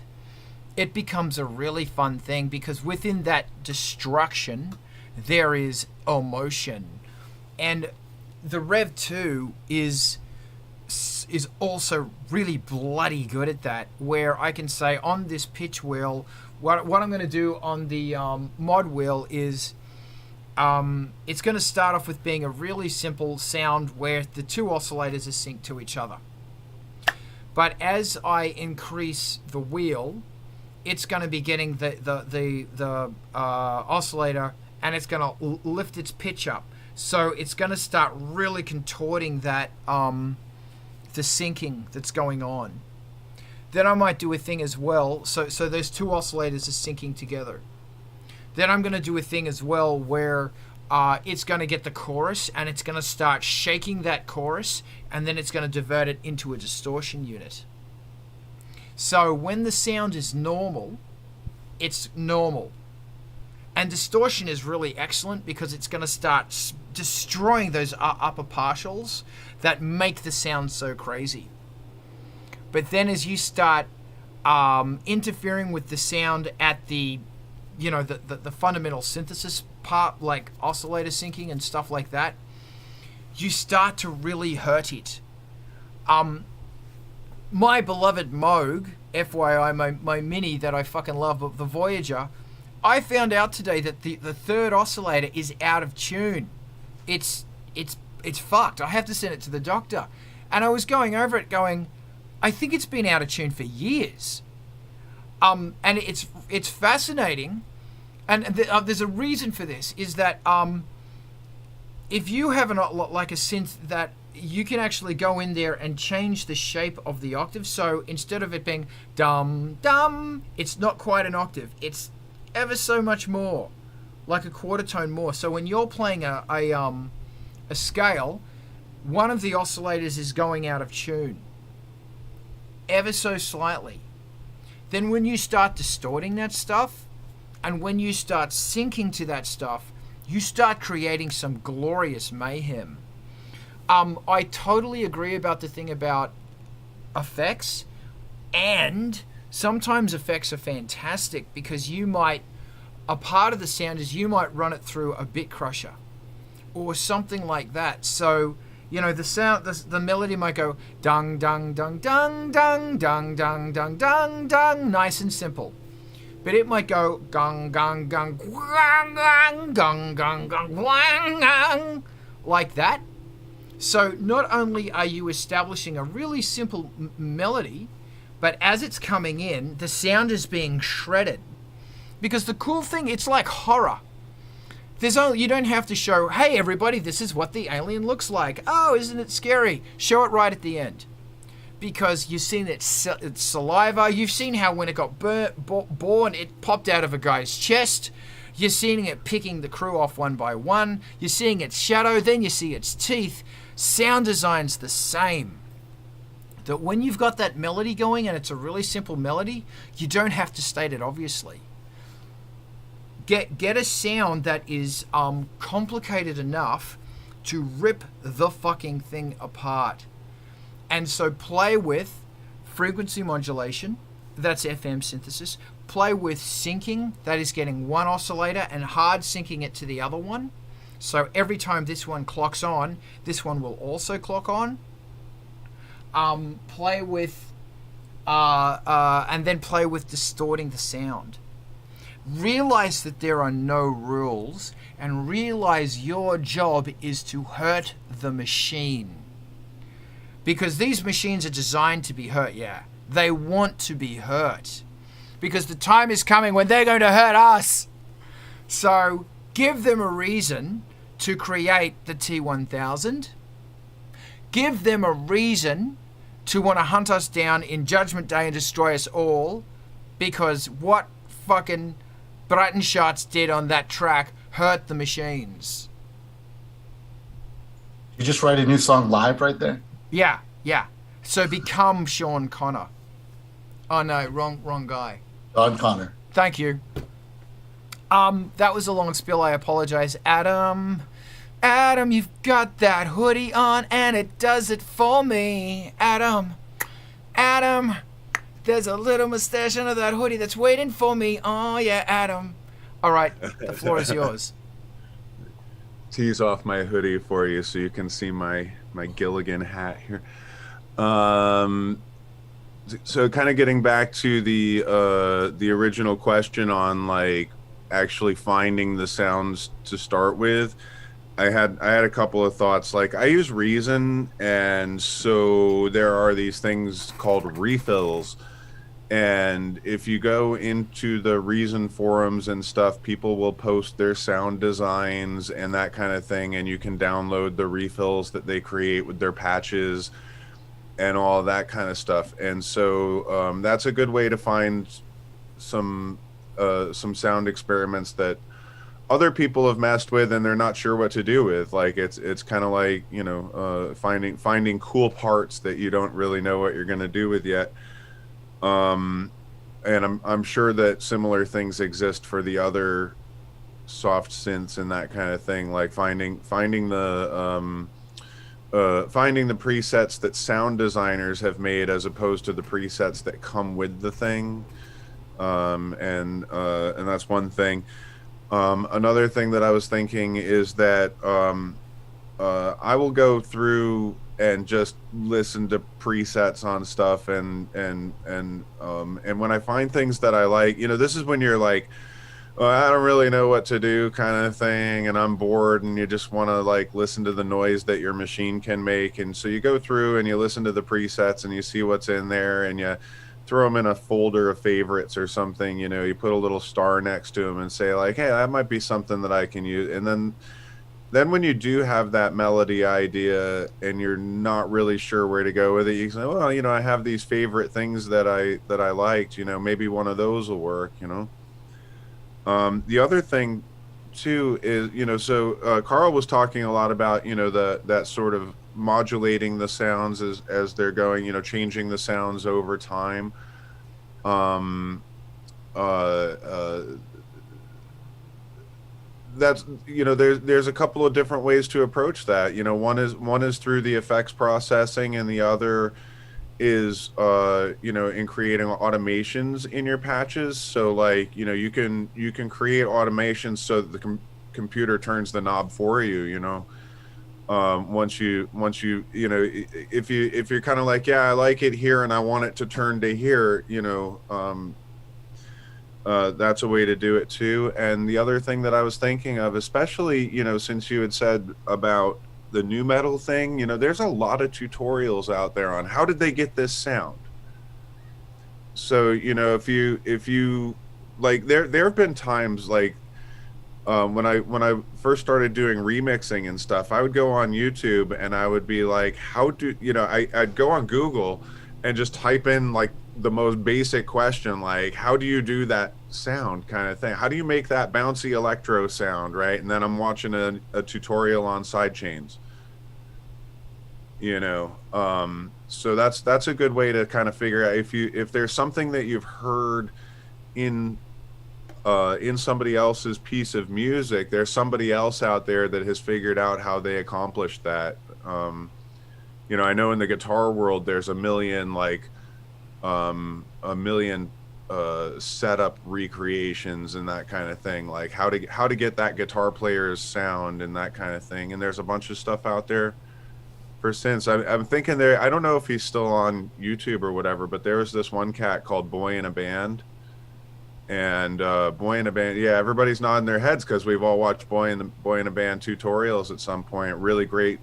it becomes a really fun thing, because within that destruction there is emotion. And the Rev 2 is also really bloody good at that, where I can say on this pitch wheel, what I'm going to do on the mod wheel is it's going to start off with being a really simple sound where the two oscillators are synced to each other. But as I increase the wheel, it's going to be getting the oscillator, and it's going to lift its pitch up. So it's going to start really contorting that the syncing that's going on. Then I might do a thing as well. So those two oscillators are syncing together. Then I'm going to do a thing as well where it's going to get the chorus, and it's going to start shaking that chorus, and then it's going to divert it into a distortion unit. So when the sound is normal, it's normal. And distortion is really excellent because it's going to start destroying those upper partials that make the sound so crazy. But then as you start interfering with the sound at the fundamental synthesis part, like oscillator syncing and stuff like that, you start to really hurt it. My beloved Moog, FYI, my Mini that I fucking love, the Voyager, I found out today that the third oscillator is out of tune. It's fucked. I have to send it to the doctor. And I was going over it going, I think it's been out of tune for years. And it's fascinating. And there's a reason for this, is that if you have like a synth that you can actually go in there and change the shape of the octave. So instead of it being dum dum, it's not quite an octave. It's ever so much more, like a quarter tone more. So when you're playing a scale, one of the oscillators is going out of tune ever so slightly. Then when you start distorting that stuff, and when you start syncing to that stuff, you start creating some glorious mayhem. I totally agree about the thing about effects, and sometimes effects are fantastic because a part of the sound is you might run it through a bit crusher or something like that. So, you know, the sound, the melody might go dung dung dung dung dung dung dung dung dung dung, nice and simple. But it might go gung gung gung gung gung gung gung gung gung gung, like that. So not only are you establishing a really simple melody, but as it's coming in, the sound is being shredded. Because the cool thing, it's like horror. You don't have to show, hey everybody, this is what the alien looks like. Oh, isn't it scary? Show it right at the end. Because you've seen its saliva. You've seen how when it got born, it popped out of a guy's chest. You're seeing it picking the crew off one by one. You're seeing its shadow. Then you see its teeth. Sound design's the same. That when you've got that melody going and it's a really simple melody, you don't have to state it obviously. Get a sound that is complicated enough to rip the fucking thing apart. And so play with frequency modulation, that's FM synthesis. Play with syncing, that is getting one oscillator and hard syncing it to the other one. So every time this one clocks on, this one will also clock on. Play with, and then play with distorting the sound. Realize that there are no rules, and realize your job is to hurt the machine. Because these machines are designed to be hurt, yeah. They want to be hurt. Because the time is coming when they're going to hurt us. So give them a reason to create the T1000. Give them a reason to want to hunt us down in Judgment Day and destroy us all. Because what fucking Breitenschatz did on that track hurt the machines. You just write a new song live right there? Yeah. So become Sean Connor. Oh no, wrong guy. Don Connor. Thank you. That was a long spiel. I apologize. Adam, you've got that hoodie on and it does it for me. Adam, there's a little mustache under that hoodie that's waiting for me. Oh yeah, Adam. All right, the floor is yours. Tease off my hoodie for you so you can see my Gilligan hat here. So kind of getting back to the original question on like actually finding the sounds to start with, I had a couple of thoughts. Like I use Reason, and so there are these things called refills. And if you go into the Reason forums and stuff, people will post their sound designs and that kind of thing, and you can download the refills that they create with their patches and all that kind of stuff. And so that's a good way to find some sound experiments that other people have messed with and they're not sure what to do with. Like it's kind of like, you know, finding cool parts that you don't really know what you're going to do with yet. And I'm sure that similar things exist for the other soft synths and that kind of thing, like finding the presets that sound designers have made as opposed to the presets that come with the thing. And that's one thing. Another thing that I was thinking is that I will go through and just listen to presets on stuff, and when I find things that I like, you know, this is when you're like, well, I don't really know what to do kind of thing, and I'm bored, and you just want to like listen to the noise that your machine can make. And so you go through and you listen to the presets and you see what's in there, and you throw them in a folder of favorites or something. You know, you put a little star next to them and say like, hey, that might be something that I can use. And then when you do have that melody idea and you're not really sure where to go with it, you can say, well, you know, I have these favorite things that I liked, you know, maybe one of those will work, you know. The other thing too is, you know, so Carl was talking a lot about, you know, that sort of modulating the sounds as they're going, you know, changing the sounds over time. That's, you know, there's a couple of different ways to approach that. You know, one is through the effects processing, and the other is you know, in creating automations in your patches. So like, you know, you can create automations so that the computer turns the knob for you, you know. Once you you know, if you're kind of like, yeah, I like it here and I want it to turn to here, you know, that's a way to do it too. And the other thing that I was thinking of, especially, you know, since you had said about the nu metal thing, you know, there's a lot of tutorials out there on how did they get this sound. So, you know, if you like, there have been times like when I first started doing remixing and stuff, I would go on YouTube and I would be like, how do, you know, I'd go on Google and just type in like the most basic question, like, how do you do that sound kind of thing? How do you make that bouncy electro sound, right? And then I'm watching a tutorial on sidechains, you know. So that's a good way to kind of figure out if there's something that you've heard in somebody else's piece of music, there's somebody else out there that has figured out how they accomplished that. You know, I know in the guitar world there's a million setup recreations and that kind of thing, like how to get that guitar player's sound and that kind of thing. And there's a bunch of stuff out there for synths. I'm thinking there, I don't know if he's still on YouTube or whatever, but there was this one cat called Boy in a Band. And Boy in a Band, yeah, everybody's nodding their heads because we've all watched Boy in a Band tutorials at some point. Really great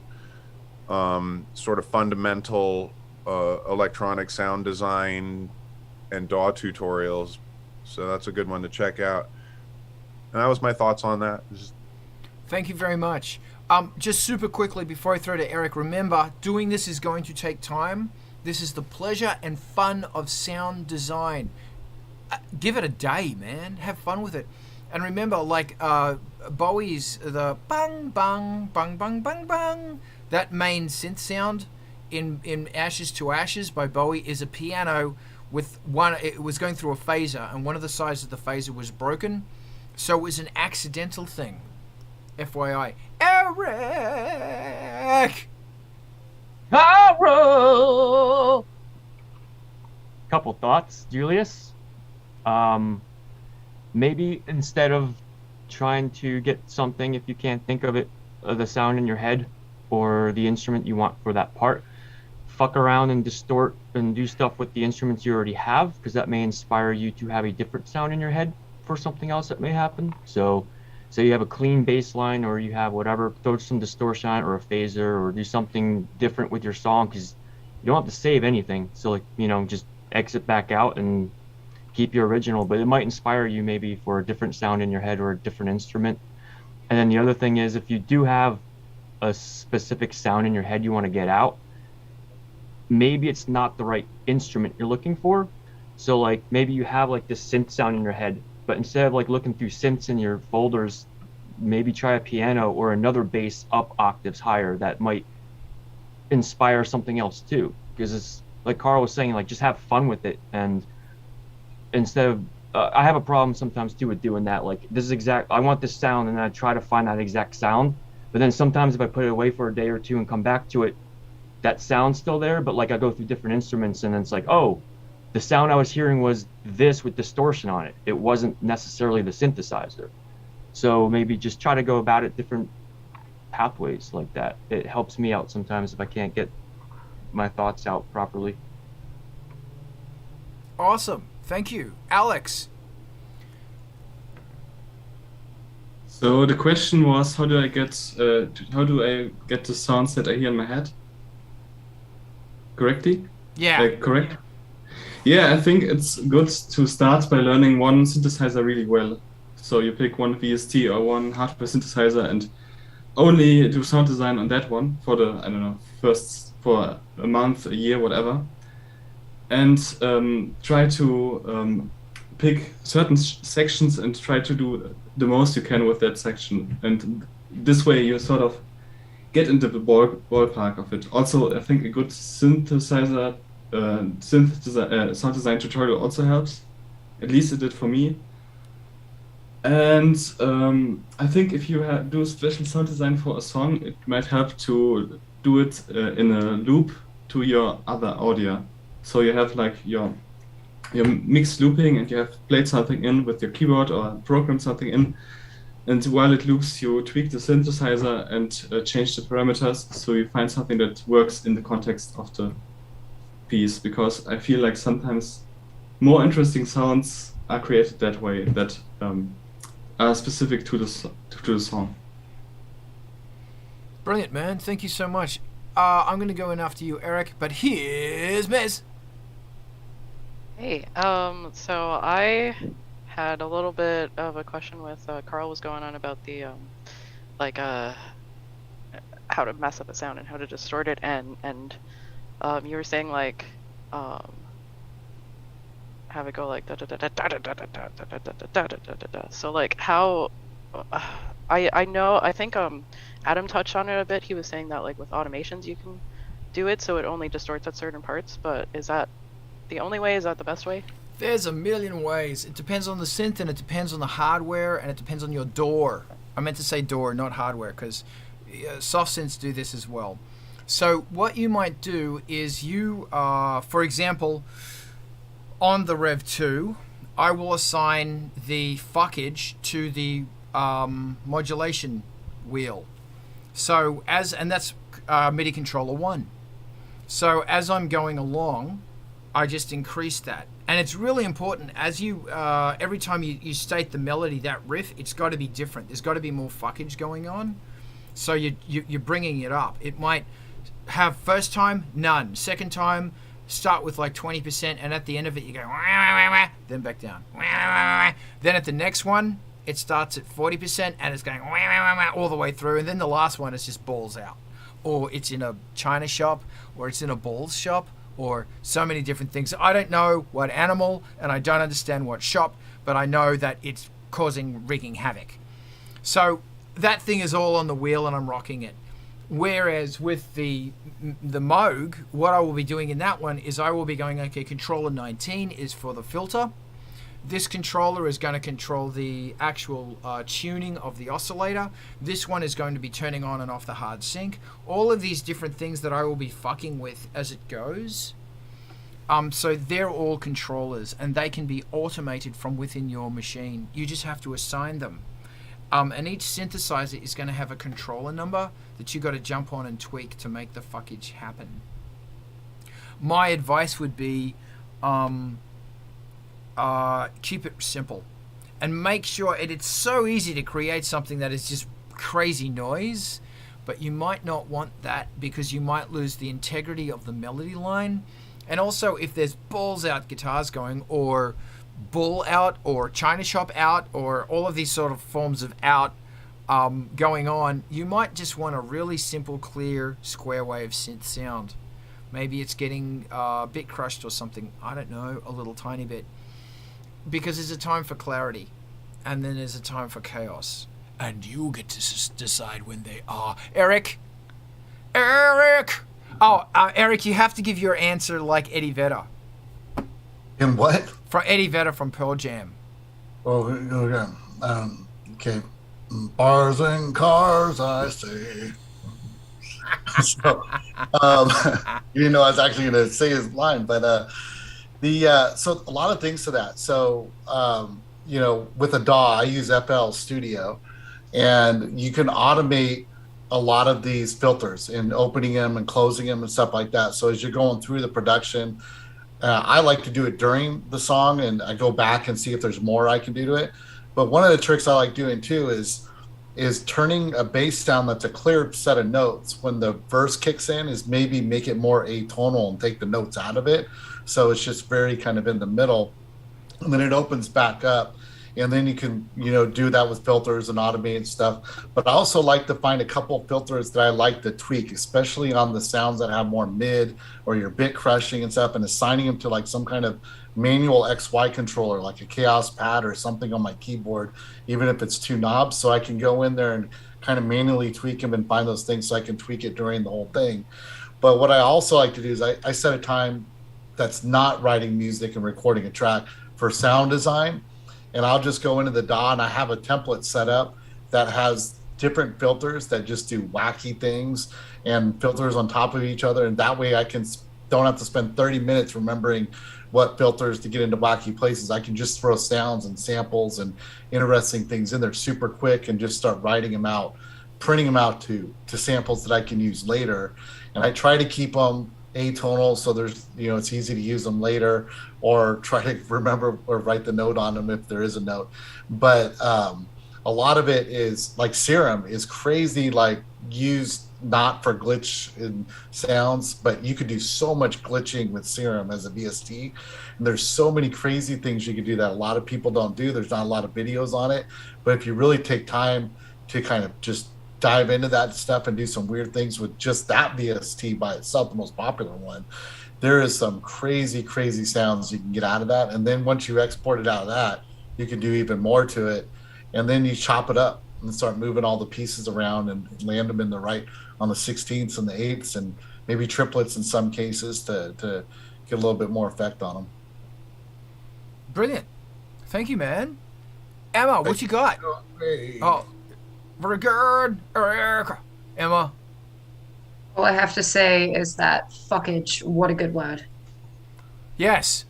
sort of fundamental electronic sound design and DAW tutorials. So that's a good one to check out. And that was my thoughts on that. Thank you very much. Just super quickly before I throw to Eric, remember, doing this is going to take time. This is the pleasure and fun of sound design. Give it a day, man. Have fun with it. And remember, like Bowie's the bang, bang, bang, bang, bang, bang, that main synth sound in Ashes to Ashes by Bowie is a piano with one, it was going through a phaser, and one of the sides of the phaser was broken. So it was an accidental thing. FYI. Eric! Carol! Couple thoughts, Julius. Maybe instead of trying to get something, if you can't think of it, the sound in your head or the instrument you want for that part, fuck around and distort and do stuff with the instruments you already have, because that may inspire you to have a different sound in your head for something else that may happen. So say you have a clean bass line, or you have whatever, throw some distortion on it, or a phaser, or do something different with your song, because you don't have to save anything. So, like, you know, just exit back out and keep your original, but it might inspire you maybe for a different sound in your head or a different instrument. And then the other thing is, if you do have a specific sound in your head you want to get out, maybe it's not the right instrument you're looking for. So like maybe you have like this synth sound in your head, but instead of like looking through synths in your folders, maybe try a piano or another bass up octaves higher that might inspire something else too. Because it's like Carl was saying, like just have fun with it. And instead of I have a problem sometimes too with doing that. Like this is exact, I want this sound, and then I try to find that exact sound. But then sometimes if I put it away for a day or two and come back to it, that sound's still there, but like I go through different instruments and then it's like, oh, the sound I was hearing was this with distortion on it. It wasn't necessarily the synthesizer. So maybe just try to go about it different pathways like that. It helps me out sometimes if I can't get my thoughts out properly. Awesome. Thank you. Alex. So the question was, how do I get the sounds that I hear in my head correctly? Yeah. Correct? Yeah, I think it's good to start by learning one synthesizer really well. So you pick one VST or one hardware synthesizer and only do sound design on that one for the, I don't know, for a month, a year, whatever. And try to pick certain sections and try to do the most you can with that section. And this way you sort of get into the ballpark of it. Also, I think a good synthesizer, sound design tutorial also helps. At least it did for me. And I think if you do a special sound design for a song, it might help to do it in a loop to your other audio. So you have like your mixed looping, and you have played something in with your keyboard or programmed something in, and while it loops you tweak the synthesizer and change the parameters so you find something that works in the context of the piece, because I feel like sometimes more interesting sounds are created that way, that are specific to the song. Brilliant, man. Thank you so much. I'm going to go in after you, Eric, but here's Mez. Hey, so I had a little bit of a question with Carl was going on about the how to mess up a sound and how to distort it, and you were saying like have it go like da da da da da da da da da da da da da. So like how I know, I think Adam touched on it a bit. He was saying that like with automations you can do it so it only distorts at certain parts, but is that the only way? Is that the best way? There's a million ways. It depends on the synth, and it depends on the hardware, and it depends on your DAW. I meant to say DAW, not hardware, because soft synths do this as well. So what you might do is you, for example, on the Rev 2, I will assign the fuckage to the modulation wheel. So and that's MIDI controller 1. So as I'm going along, I just increase that. And it's really important as you, every time you state the melody, that riff, it's got to be different. There's got to be more fuckage going on. So you're bringing it up. It might have first time, none. Second time, start with like 20%, and at the end of it, you go, wah, wah, wah, wah, then back down. Wah, wah, wah. Then at the next one, it starts at 40%, and it's going wah, wah, wah, wah, all the way through. And then the last one is just balls out. Or it's in a china shop, or it's in a balls shop, or so many different things. I don't know what animal, and I don't understand what shop, but I know that it's wreaking havoc. So that thing is all on the wheel, and I'm rocking it. Whereas with the Moog, what I will be doing in that one is I will be going, okay, controller 19 is for the filter. This controller is going to control the actual tuning of the oscillator. This one is going to be turning on and off the hard sync. All of these different things that I will be fucking with as it goes. So they're all controllers, and they can be automated from within your machine. You just have to assign them. And each synthesizer is going to have a controller number that you got to jump on and tweak to make the fuckage happen. My advice would be keep it simple and make sure it's so easy to create something that is just crazy noise, but you might not want that because you might lose the integrity of the melody line. And also if there's balls out guitars going, or bull out, or china shop out, or all of these sort of forms of out going on, you might just want a really simple, clear, square wave synth sound. Maybe it's getting a bit crushed or something. I don't know, a little tiny bit. Because there's a time for clarity, and then there's a time for chaos. And you get to decide when they are. Eric! Oh, Eric, you have to give your answer like Eddie Vedder. In what? From Eddie Vedder from Pearl Jam. Oh, okay. Okay. Bars and cars, I say. So, you didn't know I was actually going to say his line, but so a lot of things to that. So, with a DAW, I use FL Studio, and you can automate a lot of these filters and opening them and closing them and stuff like that. So as you're going through the production, I like to do it during the song, and I go back and see if there's more I can do to it. But one of the tricks I like doing too is turning a bass sound that's a clear set of notes when the verse kicks in, is maybe make it more atonal and take the notes out of it. So it's just very kind of in the middle, and then it opens back up. And then you can, do that with filters and automated stuff. But I also like to find a couple of filters that I like to tweak, especially on the sounds that have more mid or your bit crushing and stuff, and assigning them to like some kind of manual XY controller, like a Chaos Pad or something on my keyboard, even if it's 2 knobs. So I can go in there and kind of manually tweak them and find those things so I can tweak it during the whole thing. But what I also like to do is I set a time that's not writing music and recording a track for sound design. And I'll just go into the DAW, and I have a template set up that has different filters that just do wacky things and filters on top of each other. And that way I don't have to spend 30 minutes remembering what filters to get into wacky places. I can just throw sounds and samples and interesting things in there super quick and just start writing them out, printing them out to samples that I can use later. And I try to keep them atonal, so there's it's easy to use them later, or try to remember or write the note on them if there is a note. But a lot of it is like Serum is crazy, like used not for glitch in sounds, but you could do so much glitching with Serum as a VST, and there's so many crazy things you could do that a lot of people don't do. There's not a lot of videos on it, but if you really take time to kind of just dive into that stuff and do some weird things with just that VST by itself, the most popular one, there is some crazy sounds you can get out of that. And then once you export it out of that, you can do even more to it, and then you chop it up and start moving all the pieces around and land them in the right on the 16ths and the 8ths, and maybe triplets in some cases to get a little bit more effect on them. Brilliant. Thank you, man. Emma, what you got? Hey. Oh, very good, Eric. Emma. All I have to say is that fuckage, what a good word. Yes.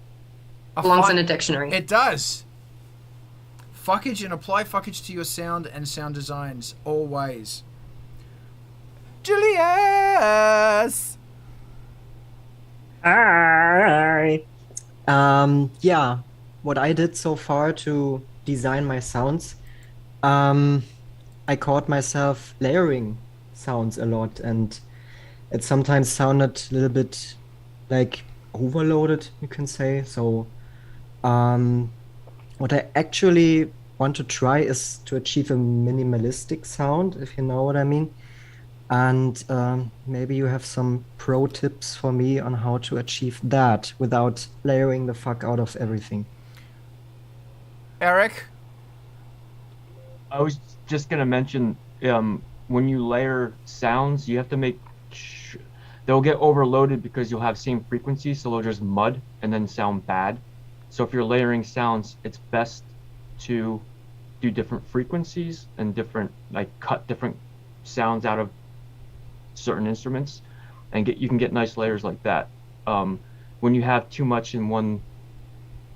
Belongs in a dictionary. It does. Fuckage, and apply fuckage to your sound and sound designs always. Julius! Hi. Yeah, what I did so far to design my sounds, I caught myself layering sounds a lot, and it sometimes sounded a little bit like overloaded, you can say. So, what I actually want to try is to achieve a minimalistic sound, if you know what I mean. And maybe you have some pro tips for me on how to achieve that without layering the fuck out of everything. Eric? I was just gonna mention, when you layer sounds, you have to make they'll get overloaded because you'll have same frequencies, so they'll just mud and then sound bad. So if you're layering sounds, it's best to do different frequencies and cut different sounds out of certain instruments, and you can get nice layers like that. When you have too much in one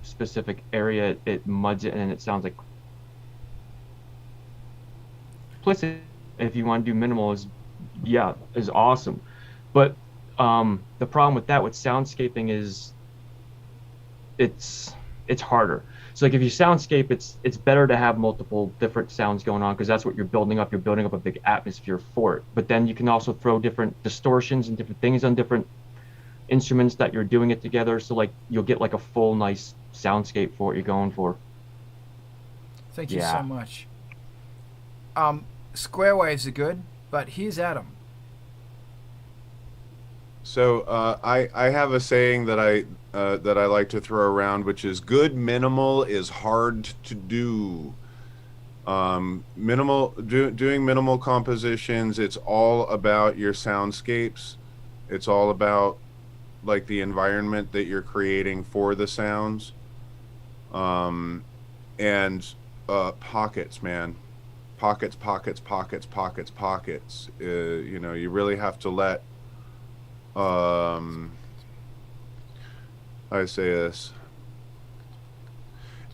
specific area, it muds it and it sounds like. Plus, if you want to do minimal, is awesome, but the problem with that with soundscaping is it's harder. So like if you soundscape, it's better to have multiple different sounds going on because that's what you're building up. You're building up a big atmosphere for it. But then you can also throw different distortions and different things on different instruments that you're doing it together. So like you'll get like a full nice soundscape for what you're going for. Thank you so much. Square waves are good, but here's Adam. So I have a saying that I like to throw around, which is good minimal is hard to do. Doing minimal compositions, it's all about your soundscapes. It's all about like the environment that you're creating for the sounds. And pockets, man. Pockets. You really have to let I say this.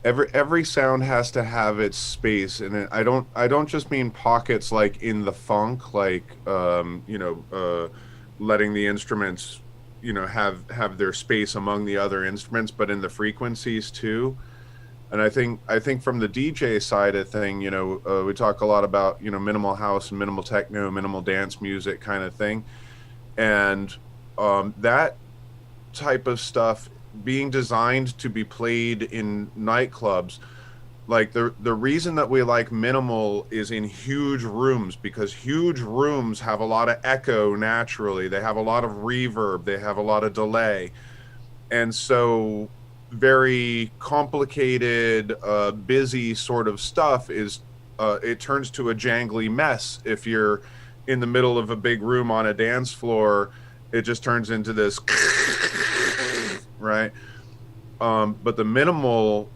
Every sound has to have its space, and I don't just mean pockets like in the funk, like letting the instruments have their space among the other instruments, but in the frequencies too. And I think from the DJ side of thing, we talk a lot about minimal house and minimal techno, minimal dance music kind of thing, and that type of stuff being designed to be played in nightclubs. Like the reason that we like minimal is in huge rooms, because huge rooms have a lot of echo naturally. They have a lot of reverb, they have a lot of delay. And so very complicated, busy sort of stuff is it turns to a jangly mess. If you're in the middle of a big room on a dance floor, it just turns into this right? But the minimal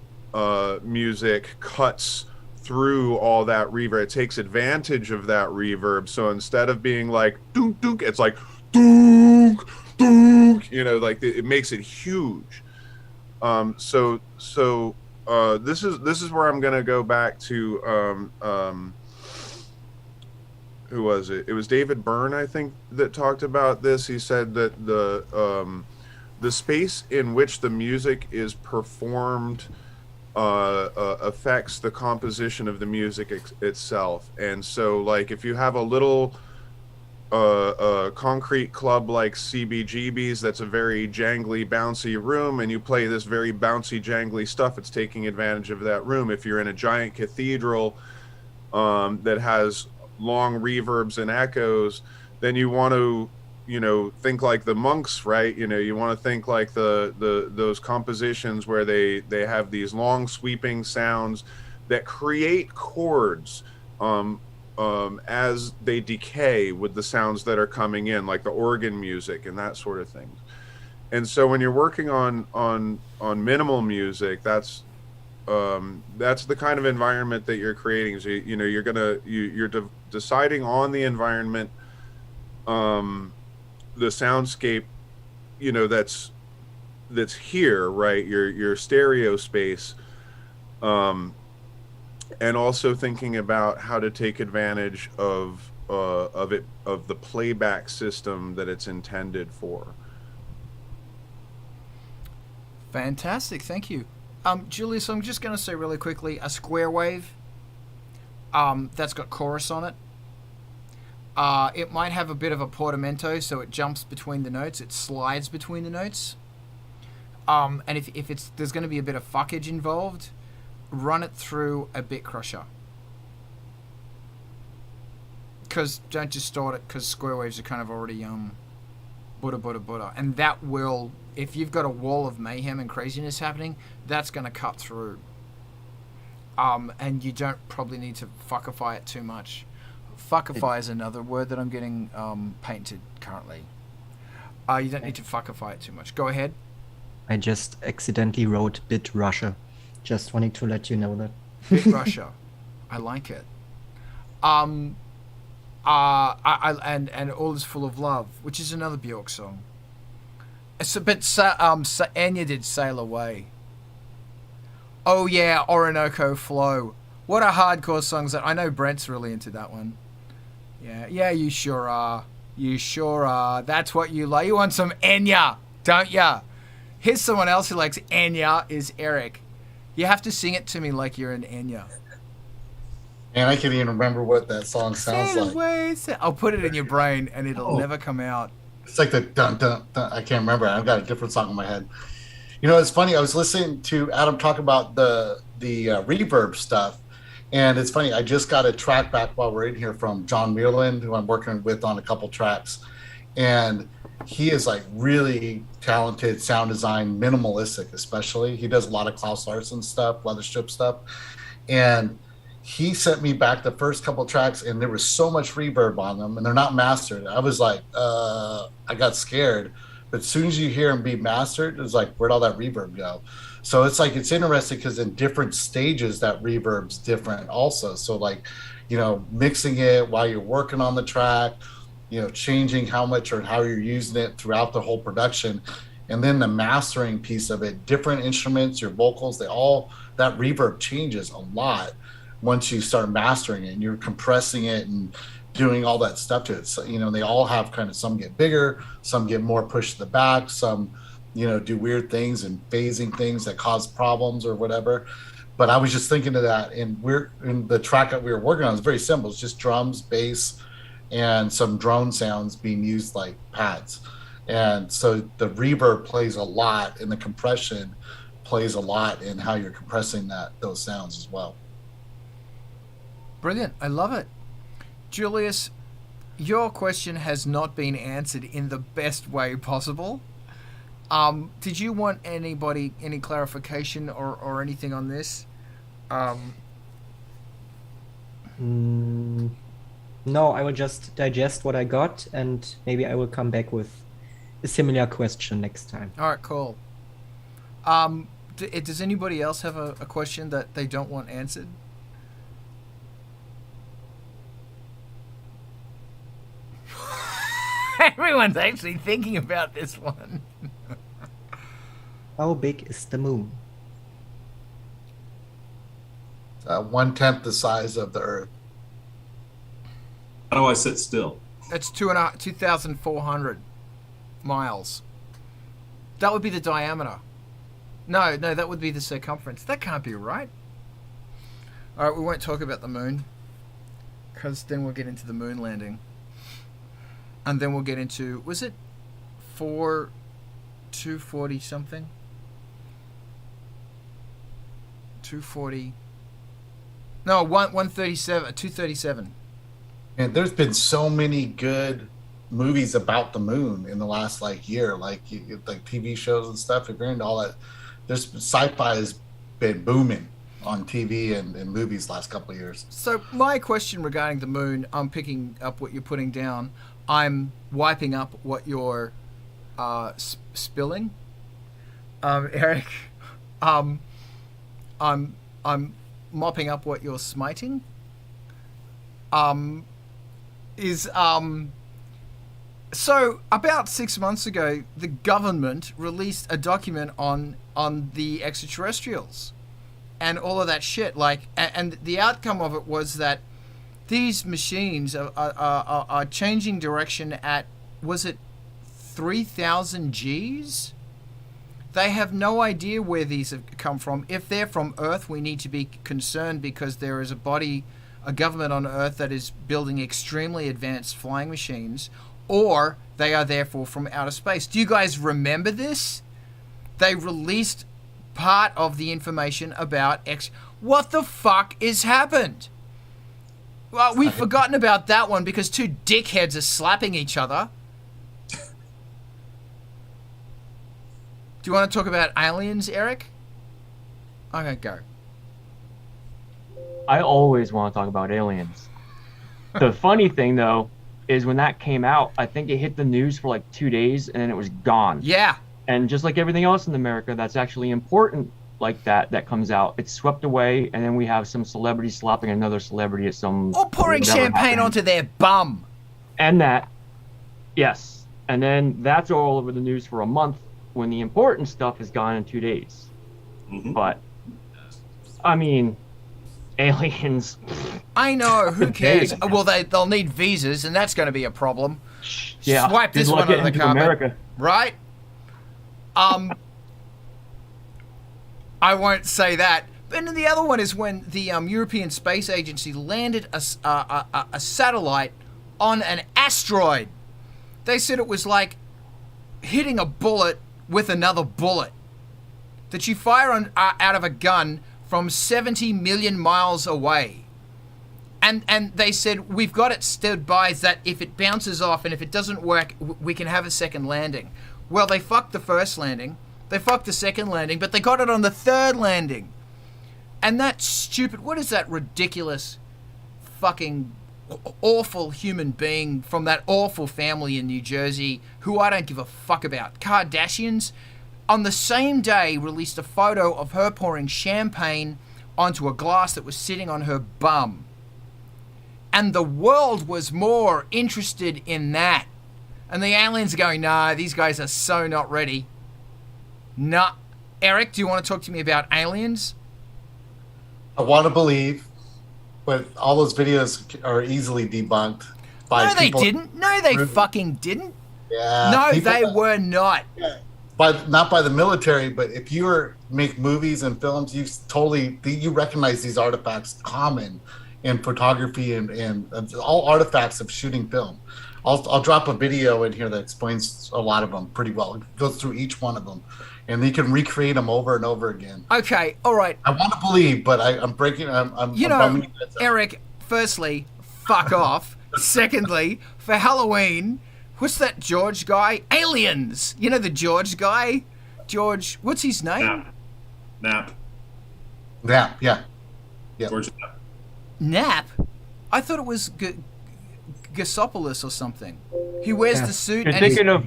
music cuts through all that reverb. It takes advantage of that reverb. So instead of being like dunk dunk, it's like dunk dunk. Like it makes it huge. So this is where I'm gonna go back to who was it? It was David Byrne, I think, that talked about this. He said that the space in which the music is performed affects the composition of the music itself. And so, like, if you have a little concrete club like CBGB's, that's a very jangly, bouncy room, and you play this very bouncy, jangly stuff, it's taking advantage of that room. If you're in a giant cathedral that has long reverbs and echoes, then you want to think like the monks, right? You want to think like those compositions where they have these long sweeping sounds that create chords as they decay with the sounds that are coming in, like the organ music and that sort of thing. And so when you're working on minimal music, that's the kind of environment that you're creating. So you're deciding on the environment soundscape, you know, that's here, right? Your stereo space, and also thinking about how to take advantage of the playback system that it's intended for. Fantastic, thank you. Julius, I'm just going to say really quickly, a square wave that's got chorus on it. It might have a bit of a portamento, so it jumps between the notes, it slides between the notes. And if there's going to be a bit of fuckage involved, run it through a bit crusher. Because don't just start it, because square waves are kind of already butter, and that will, if you've got a wall of mayhem and craziness happening, that's going to cut through. And you don't probably need to fuckify it too much. Fuckify is another word that I'm getting painted currently. You don't need to fuckify it too much. Go ahead. I just accidentally wrote Bit Russia. Just wanting to let you know that. Bit Russia. I like it. And All Is Full of Love, which is another Bjork song. But Enya did Sail Away. Oh yeah, Orinoco Flow. What a hardcore songs that I know Brent's really into that one. Yeah, you sure are. You sure are. That's what you like. You want some Enya, don't ya? Here's someone else who likes Enya, is Eric. You have to sing it to me like you're an Enya. And I can't even remember what that song sounds like. I'll put it in your brain and it'll never come out. It's like the dun dun dun. I can't remember. I've got a different song in my head. You know, it's funny. I was listening to Adam talk about the reverb stuff, and it's funny. I just got a track back while we're in here from John Meerland, who I'm working with on a couple tracks, and he is like really talented sound design, minimalistic especially. He does a lot of Klaus Larson stuff, Leatherstrip stuff, and he sent me back the first couple tracks, and there was so much reverb on them, and they're not mastered. I was like, I got scared. But as soon as you hear them be mastered, it's like, where'd all that reverb go? So it's like, it's interesting because in different stages, that reverb's different also. So like, you know, mixing it while you're working on the track, you know, changing how much or how you're using it throughout the whole production. And then the mastering piece of it, different instruments, your vocals, that reverb changes a lot once you start mastering it and you're compressing it and doing all that stuff to it. So, you know, they all have kind of, some get bigger, some get more pushed to the back, some, you know, do weird things and phasing things that cause problems or whatever. But I was just thinking of that, and we're in the track that we were working on. It's very simple. It's just drums, bass, and some drone sounds being used like pads. And so the reverb plays a lot, and the compression plays a lot in how you're compressing those sounds as well. Brilliant. I love it. Julius, your question has not been answered in the best way possible. Did you want any clarification or anything on this? No, I will just digest what I got, and maybe I will come back with a similar question next time. All right, cool. Does anybody else have a question that they don't want answered? Everyone's actually thinking about this one. How big is the moon? 1/10 the size of the Earth. How do I sit still? It's 2,400 miles. That would be the diameter. No, that would be the circumference. That can't be right. All right, we won't talk about the moon, because then we'll get into the moon landing. And then we'll get into, was it 240 something? 240. No, 137, 237. And there's been so many good movies about the moon in the last year, like TV shows and stuff. If you're into all that, sci-fi has been booming on TV and movies last couple of years. So my question regarding the moon, I'm picking up what you're putting down. I'm wiping up what you're spilling, Eric. I'm mopping up what you're smiting. So about 6 months ago, the government released a document on the extraterrestrials and all of that shit. Like, and the outcome of it was that these machines are changing direction at, was it 3,000 Gs? They have no idea where these have come from. If they're from Earth, we need to be concerned because there is a government on Earth that is building extremely advanced flying machines, or they are therefore from outer space. Do you guys remember this? They released part of the information about What the fuck has happened? Well, we've forgotten about that one because two dickheads are slapping each other. Do you want to talk about aliens, Eric? I'm going to go. I always want to talk about aliens. The funny thing, though, is when that came out, I think it hit the news for like 2 days and then it was gone. Yeah. And just like everything else in America that's actually important like that comes out, it's swept away, and then we have some celebrity slapping another celebrity at some... Or pouring champagne onto their bum. And that, yes. And then that's all over the news for a month when the important stuff is gone in 2 days. Mm-hmm. But, I mean, aliens... I know, who cares? Well, they'll need visas, and that's going to be a problem. Yeah, Swipe this one under the carpet. America. Right? I won't say that. And then the other one is when the European Space Agency landed a satellite on an asteroid. They said it was like hitting a bullet with another bullet. That you fire out of a gun from 70 million miles away. And they said, we've got it stood by that if it bounces off and if it doesn't work, we can have a second landing. Well, they fucked the first landing. They fucked the second landing, but they got it on the third landing. And that stupid, what is that ridiculous fucking awful human being from that awful family in New Jersey who I don't give a fuck about, Kardashians, on the same day released a photo of her pouring champagne onto a glass that was sitting on her bum. And the world was more interested in that. And the aliens are going, nah, these guys are so not ready. Nah. Eric, do you want to talk to me about aliens? I want to believe, but all those videos are easily debunked by No, they people. didn't. No, they fucking didn't. Yeah. No, people they that- were not. Not by the military, but if you make movies and films, you recognize these artifacts common in photography and all artifacts of shooting film. I'll drop a video in here that explains a lot of them pretty well. It goes through each one of them, and you can recreate them over and over again. Okay, all right. I want to believe, but I'm breaking. I'm You know, bumming it. Eric, firstly, fuck off. Secondly, for Halloween, what's that George guy? Aliens! You know the George guy? George, what's his name? Nap. Yeah. George Nap. Nap? I thought it was Gassopoulos or something. He wears the suit You're and he's... thinking of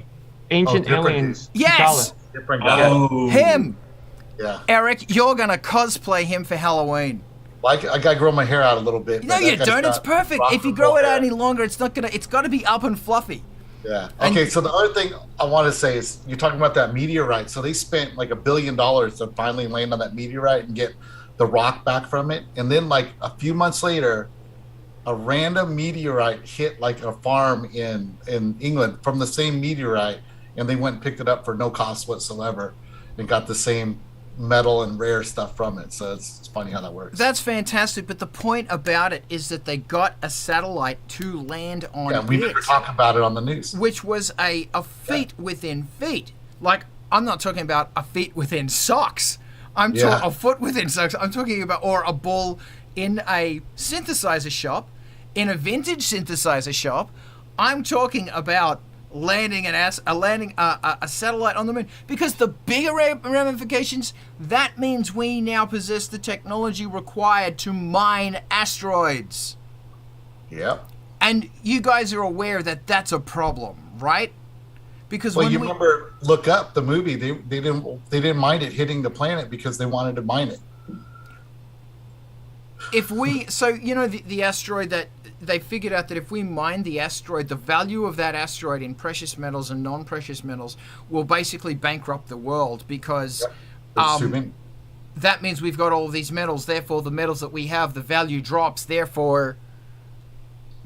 Ancient different Aliens. Yes! Different guy. Oh. Him! Yeah. Eric, you're gonna cosplay him for Halloween. Well, I gotta grow my hair out a little bit. No, but you that guy's don't. It's got perfect. rock If you and grow roll it out hair. any longer, it's got to be up and fluffy. Yeah. And- Okay. So the other thing I want to say is you're talking about that meteorite. So they spent like $1 billion to finally land on that meteorite and get the rock back from it. And then like a few months later, a random meteorite hit like a farm in England from the same meteorite, and they went and picked it up for no cost whatsoever and got the same metal and rare stuff from it. So it's funny how that works. That's fantastic, but the point about it is that they got a satellite to land on Yeah, we it, never talk about it on the news. which was a feat within feet. Like, I'm not talking about a feet within socks. I'm talking a foot within socks. I'm talking about, or a ball in a synthesizer shop, in a vintage synthesizer shop. I'm talking about landing a satellite on the moon, because the bigger ramifications, that means we now possess the technology required to mine asteroids. Yep. And you guys are aware that that's a problem, right? Because Well, when you we, remember, look up the movie. They didn't mind it hitting the planet because they wanted to mine it. if we, so you know the asteroid that they figured out that if we mine the asteroid, the value of that asteroid in precious metals and non-precious metals will basically bankrupt the world because Assuming. that means we've got all of these metals. Therefore, the metals that we have, the value drops. Therefore,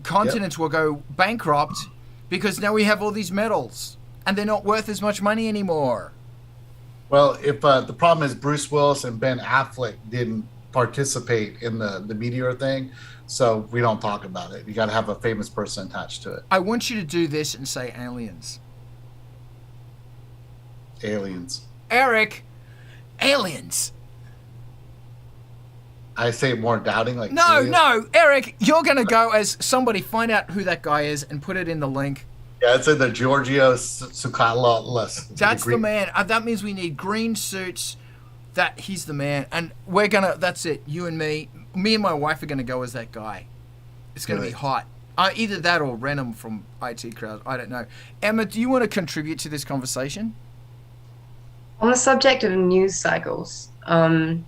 continents will go bankrupt because now we have all these metals and they're not worth as much money anymore. Well, if the problem is Bruce Willis and Ben Affleck didn't participate in the meteor thing, so we don't talk about it. You got to have a famous person attached to it. I want you to do this and say aliens. Aliens. Eric, aliens. I say it more doubting, like No, aliens. no, Eric, you're going to go as somebody, find out who that guy is and put it in the link. Yeah, it's in the Giorgio Tsoukalos. That's the man. That means we need green suits. That he's the man, and we're gonna. That's it. You and me and my wife are gonna go as that guy. It's gonna be hot. Either that or Renham from IT Crowd. I don't know. Emma, do you want to contribute to this conversation? On the subject of news cycles, I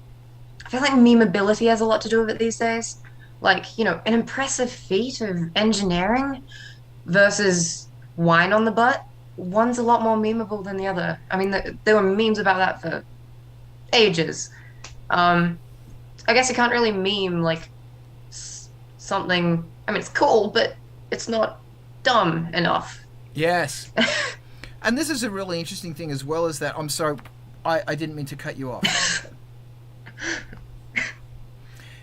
feel like memeability has a lot to do with it these days. Like, you know, an impressive feat of engineering versus wine on the butt. One's a lot more memeable than the other. I mean, there were memes about that for ages. I guess you can't really meme like something. I mean, it's cool, but it's not dumb enough. Yes. And this is a really interesting thing as well as that. I'm sorry, I didn't mean to cut you off.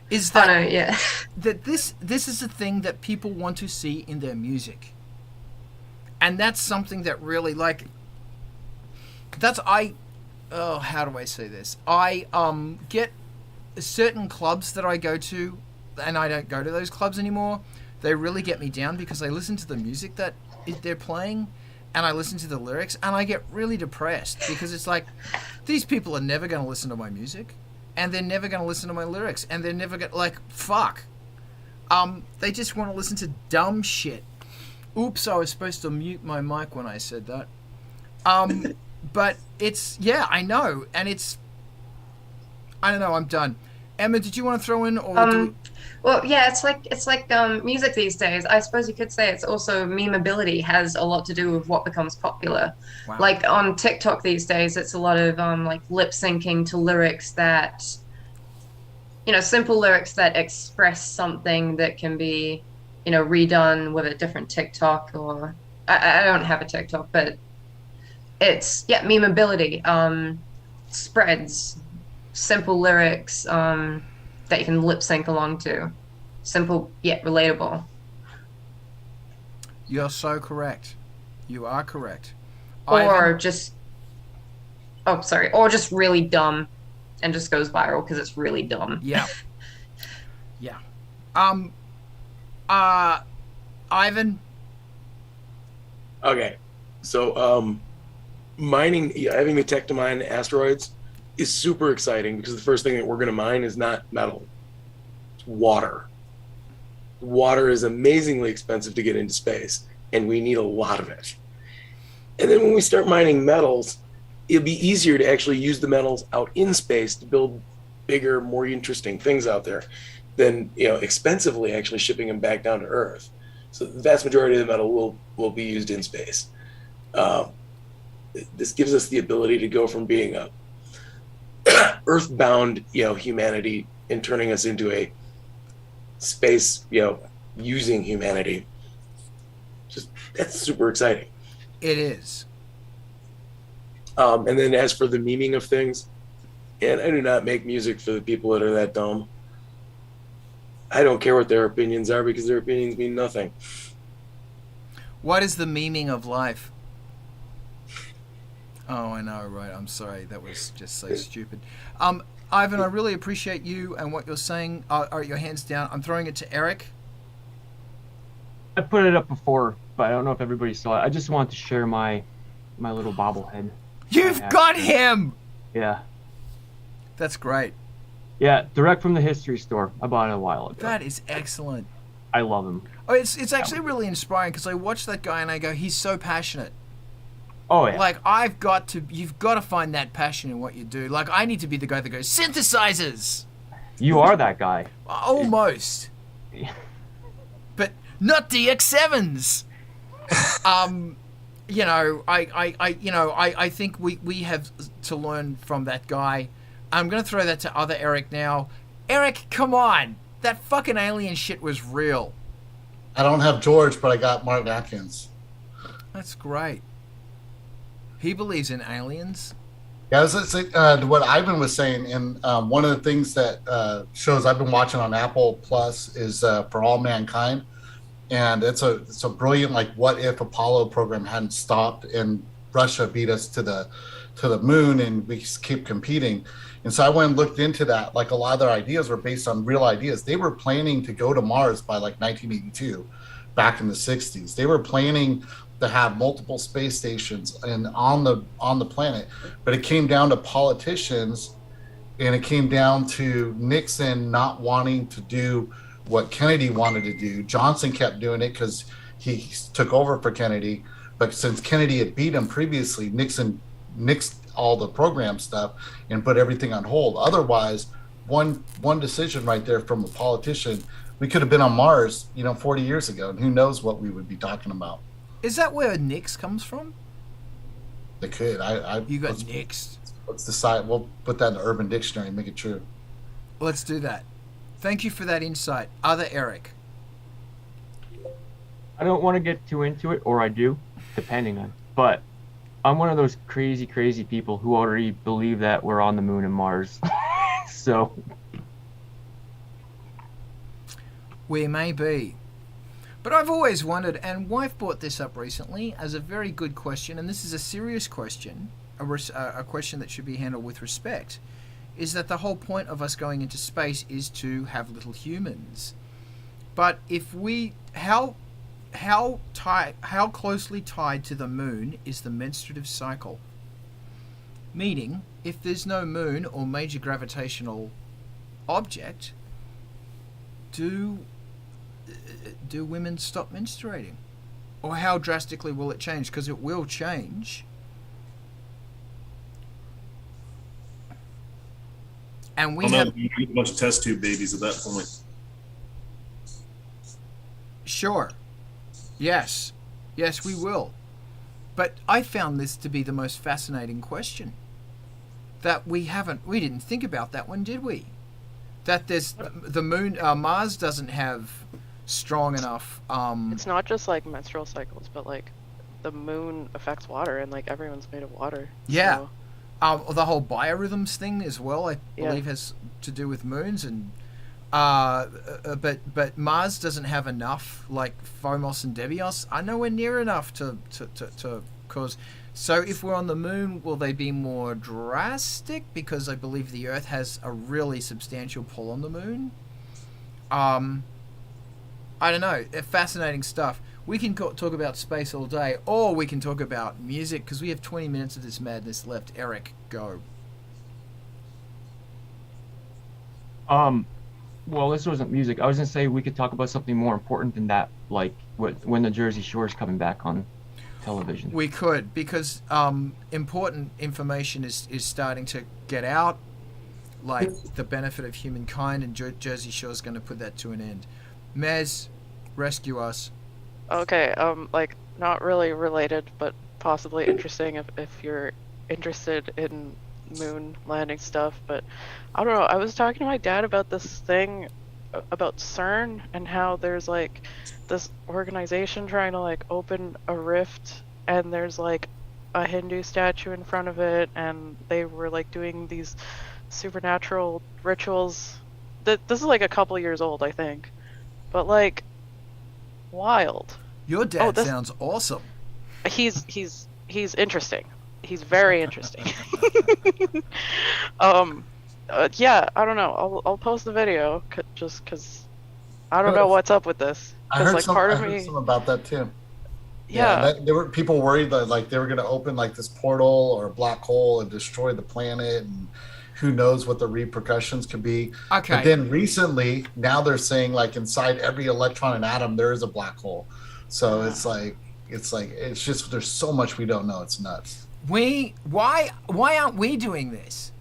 Is that that this is a thing that people want to see in their music, and that's something that really how do I say this? I get certain clubs that I go to, and I don't go to those clubs anymore. They really get me down because I listen to the music that they're playing, and I listen to the lyrics, and I get really depressed because it's like, these people are never going to listen to my music, and they're never going to listen to my lyrics, and they're never going to, fuck. They just want to listen to dumb shit. Oops, I was supposed to mute my mic when I said that. But it's, I know, and it's, I don't know, I'm done. Emma, did you want to throw in, or well, yeah, it's like music these days. I suppose you could say it's also memeability has a lot to do with what becomes popular. Wow. Like on TikTok these days, it's a lot of like lip syncing to lyrics that, you know, simple lyrics that express something that can be, you know, redone with a different TikTok, or I don't have a TikTok, but it's memeability. Spreads, simple lyrics that you can lip sync along to, simple yet relatable. You're so correct. You are correct. Or just really dumb, and just goes viral because it's really dumb. Yeah. Yeah. Ivan. Okay, so having the tech to mine asteroids is super exciting because the first thing that we're going to mine is not metal, it's water. Water is amazingly expensive to get into space, and we need a lot of it. And then when we start mining metals, it'll be easier to actually use the metals out in space to build bigger, more interesting things out there than, you know, expensively actually shipping them back down to Earth. So the vast majority of the metal will be used in space. This gives us the ability to go from being a earthbound, you know, humanity and turning us into a space, you know, using humanity. Just, that's super exciting. It is. And then as for the memeing of things, and I do not make music for the people that are that dumb. I don't care what their opinions are because their opinions mean nothing. What is the memeing of life? Oh, I know, right? I'm sorry. That was just so stupid. Ivan, I really appreciate you and what you're saying. Your hands down. I'm throwing it to Eric. I put it up before, but I don't know if everybody saw it. I just wanted to share my little bobblehead. You've got him! Yeah. That's great. Yeah, direct from the history store. I bought it a while ago. That is excellent. I love him. Oh, it's actually really inspiring because I watch that guy and I go, he's so passionate. Oh yeah. Like you've got to find that passion in what you do. Like I need to be the guy that goes synthesizers. You are that guy. Almost. But not DX7s. You know, I think we have to learn from that guy. I'm going to throw that to other Eric now. Eric, come on. That fucking alien shit was real. I don't have George, but I got Martin Atkins. That's great. He believes in aliens. Yeah, it's what Ivan was saying, and one of the things that shows I've been watching on Apple Plus is For All Mankind, and it's a brilliant, like, what if Apollo program hadn't stopped and Russia beat us to the moon and we keep competing. And so I went and looked into that. Like, a lot of their ideas were based on real ideas. They were planning to go to Mars by like 1982, back in the 60s. They were planning to have multiple space stations and on the planet, but it came down to politicians, and it came down to Nixon not wanting to do what Kennedy wanted to do. Johnson kept doing it because he took over for Kennedy, but since Kennedy had beat him previously, Nixon nixed all the program stuff and put everything on hold. Otherwise, one decision right there from a politician, we could have been on Mars, 40 years ago, and who knows what we would be talking about. Is that where Nix comes from? They could. You got nixed. Let's decide. We'll put that in the Urban Dictionary and make it true. Let's do that. Thank you for that insight. Other Eric. I don't want to get too into it, or I do, depending on. But I'm one of those crazy people who already believe that we're on the moon and Mars. So. We may be. But I've always wondered, and wife brought this up recently as a very good question, and this is a serious question, a question that should be handled with respect, is that the whole point of us going into space is to have little humans. But if we, how closely tied to the moon is the menstruative cycle? Meaning, if there's no moon or major gravitational object, do women stop menstruating? Or how drastically will it change? Because it will change. And we have a bunch of test tube babies at that point. Sure. Yes, we will. But I found this to be the most fascinating question. That we didn't think about that one, did we? That there's the moon, Mars doesn't have strong enough. It's not just like menstrual cycles, but like the moon affects water, and like everyone's made of water. Yeah. So. The whole biorhythms thing as well, I believe, has to do with moons, and but Mars doesn't have enough, like Phobos and Debios are nowhere near enough to cause. So if we're on the moon, will they be more drastic? Because I believe the Earth has a really substantial pull on the moon. I don't know. Fascinating stuff. We can talk about space all day, or we can talk about music, because we have 20 minutes of this madness left. Eric, go. Well, this wasn't music. I was gonna say we could talk about something more important than that, like when the Jersey Shore's coming back on television. We could, because important information is starting to get out, like the benefit of humankind, and Jersey Shore's going to put that to an end. Mez, rescue us. Okay, like not really related, but possibly interesting if you're interested in moon landing stuff. But I don't know. I was talking to my dad about this thing about CERN and how there's like this organization trying to like open a rift, and there's like a Hindu statue in front of it, and they were like doing these supernatural rituals. This is like a couple years old, I think, but like wild. Your dad sounds awesome. He's interesting. He's very interesting. Yeah, I don't know. I'll post the video just because I don't know what's up with this. I heard, like, something about that too. Yeah. There were people worried that like they were going to open like this portal or a black hole and destroy the planet, and who knows what the repercussions could be. Okay. But then recently, now they're saying like inside every electron and atom there is a black hole. So it's just there's so much we don't know. It's nuts. Why aren't we doing this?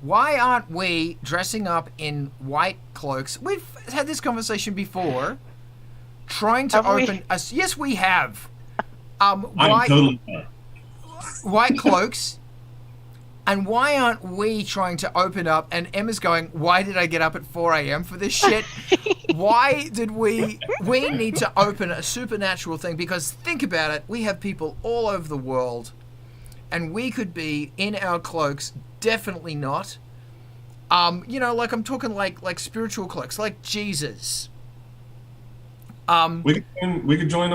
Why aren't we dressing up in white cloaks? We've had this conversation before. trying to Have we? open us. Yes, we have. I'm Why totally not. white cloaks? And why aren't we trying to open up? And Emma's going, why did I get up at 4 a.m. for this shit? Why did we need to open a supernatural thing? Because think about it, we have people all over the world, and we could be in our cloaks, definitely not. Like I'm talking like spiritual cloaks, like Jesus. We could join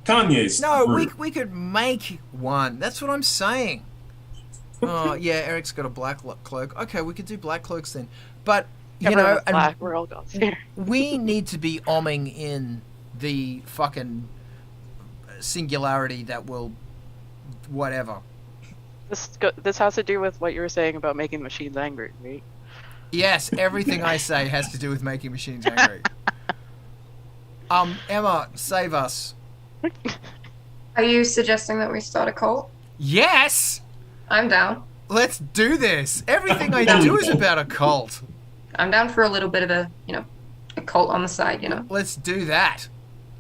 Kanye's. No, group. we could make one. That's what I'm saying. Oh yeah, Eric's got a black cloak. Okay, we could do black cloaks then. But Everyone's black. We're all gods here. we need to be omming in the fucking singularity that will whatever. This has to do with what you were saying about making machines angry, right? Yes, everything I say has to do with making machines angry. Emma, save us. Are you suggesting that we start a cult? Yes! I'm down. Let's do this. Everything I do is about a cult. I'm down for a little bit of a cult on the side, Let's do that.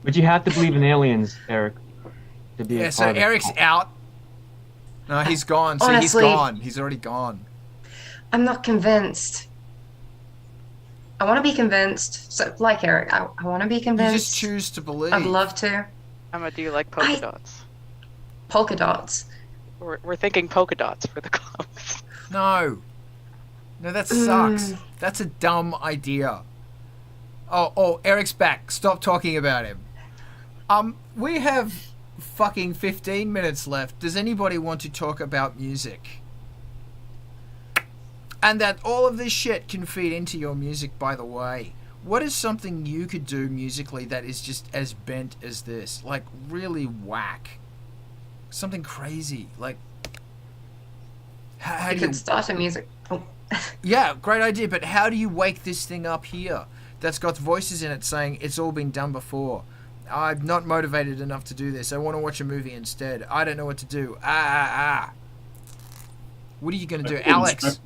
But you have to believe in aliens, Eric, to be Yeah, a so part of it. Eric's out. No, he's gone. See, Honestly, he's gone. He's already gone. I'm not convinced. I want to be convinced. So, like Eric, I want to be You convinced. just choose to believe. I'd love to. Emma, do you like polka dots? Polka dots. We're thinking polka dots for the cloaks. No, that sucks. That's a dumb idea. Oh, Eric's back. Stop talking about him. We have fucking 15 minutes left. Does anybody want to talk about music? And that all of this shit can feed into your music, by the way. What is something you could do musically that is just as bent as this? Like, really whack. Something crazy. Like, how You do you... could start a music. Oh. Yeah, great idea, but how do you wake this thing up here that's got voices in it saying it's all been done before? I'm not motivated enough to do this. I want to watch a movie instead. I don't know what to do. What are you going to do? Alex?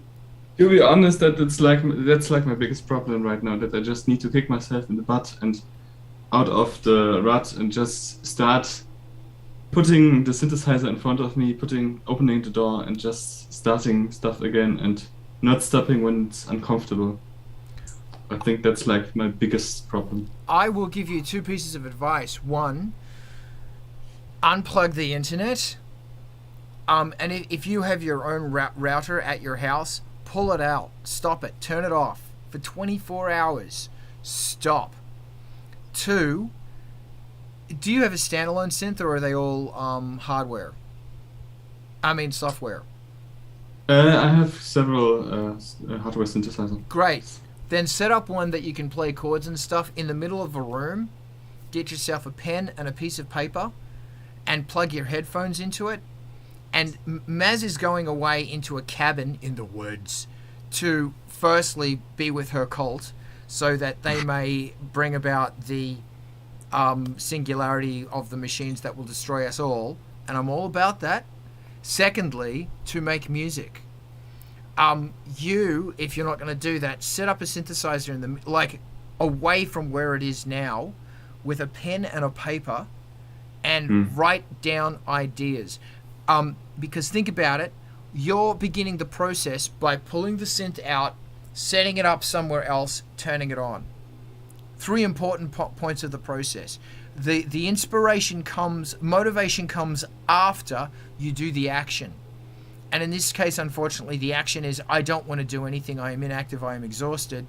To be honest, that's like my biggest problem right now, that I just need to kick myself in the butt and out of the rut and just start putting the synthesizer in front of me, opening the door and just starting stuff again and not stopping when it's uncomfortable. I think that's like my biggest problem. I will give you two pieces of advice. One, unplug the internet. And if you have your own router at your house, pull it out, stop it, turn it off for 24 hours. Stop. Two, do you have a standalone synth or are they all hardware? I mean software. I have several hardware synthesizers. Great. Then set up one that you can play chords and stuff in the middle of a room. Get yourself a pen and a piece of paper and plug your headphones into it. And Maz is going away into a cabin in the woods to firstly be with her cult so that they may bring about the singularity of the machines that will destroy us all. And I'm all about that. Secondly, to make music. You, if you're not going to do that, set up a synthesizer in the away from where it is now, with a pen and a paper, and write down ideas. Because think about it, you're beginning the process by pulling the synth out, setting it up somewhere else, turning it on. Three important points of the process. The inspiration motivation comes after you do the action. And in this case, unfortunately, the action is, I don't want to do anything. I am inactive. I am exhausted.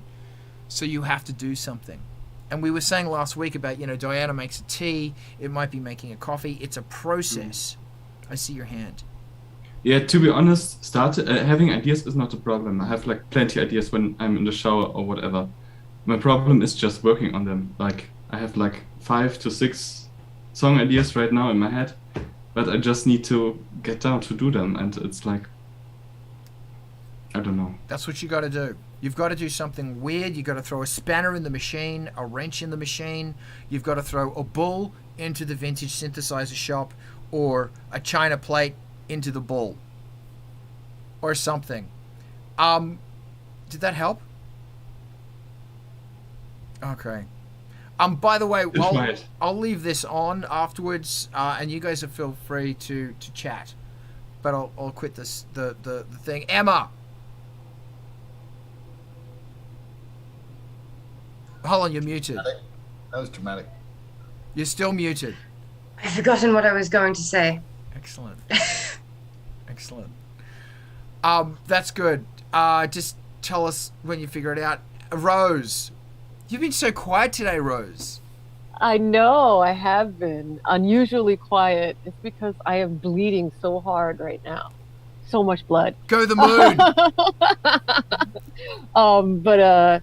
So you have to do something. And we were saying last week about, Diana makes a tea. It might be making a coffee. It's a process. I see your hand. Yeah, to be honest, having ideas is not a problem. I have plenty of ideas when I'm in the shower or whatever. My problem is just working on them. I have 5 to 6 song ideas right now in my head, but I just need to get down to do them, and it's I don't know. That's what you got to do. You've got to do something weird. You've got to throw a spanner in the machine, a wrench in the machine. You've got to throw a bull into the vintage synthesizer shop, or a china plate into the bull, or something. Did that help? Okay. By the way, right. I'll leave this on afterwards, and you guys feel free to chat. But I'll quit this the thing. Emma, hold on, you're muted. That was dramatic. You're still muted. I've forgotten what I was going to say. Excellent. Excellent. That's good. Just tell us when you figure it out. Rose, you've been so quiet today, Rose. I know, I have been unusually quiet. It's because I am bleeding so hard right now. So much blood. Go the moon. But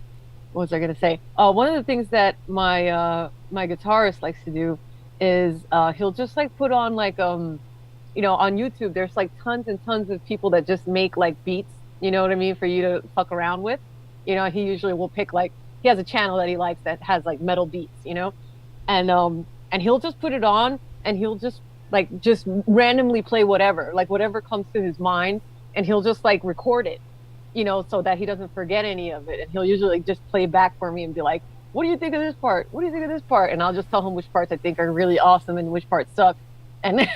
what was I gonna say? One of the things that my my guitarist likes to do is he'll just like put on like you know, on YouTube there's like tons and tons of people that just make like beats, you know what I mean, for you to fuck around with. You know, he usually will pick like, he has a channel that he likes that has like metal beats, you know, and he'll just put it on and he'll just randomly play whatever comes to his mind, and he'll just like record it, you know, so that he doesn't forget any of it. And he'll usually like, just play back for me and be like, what do you think of this part? What do you think of this part? And I'll just tell him which parts I think are really awesome and which parts suck. And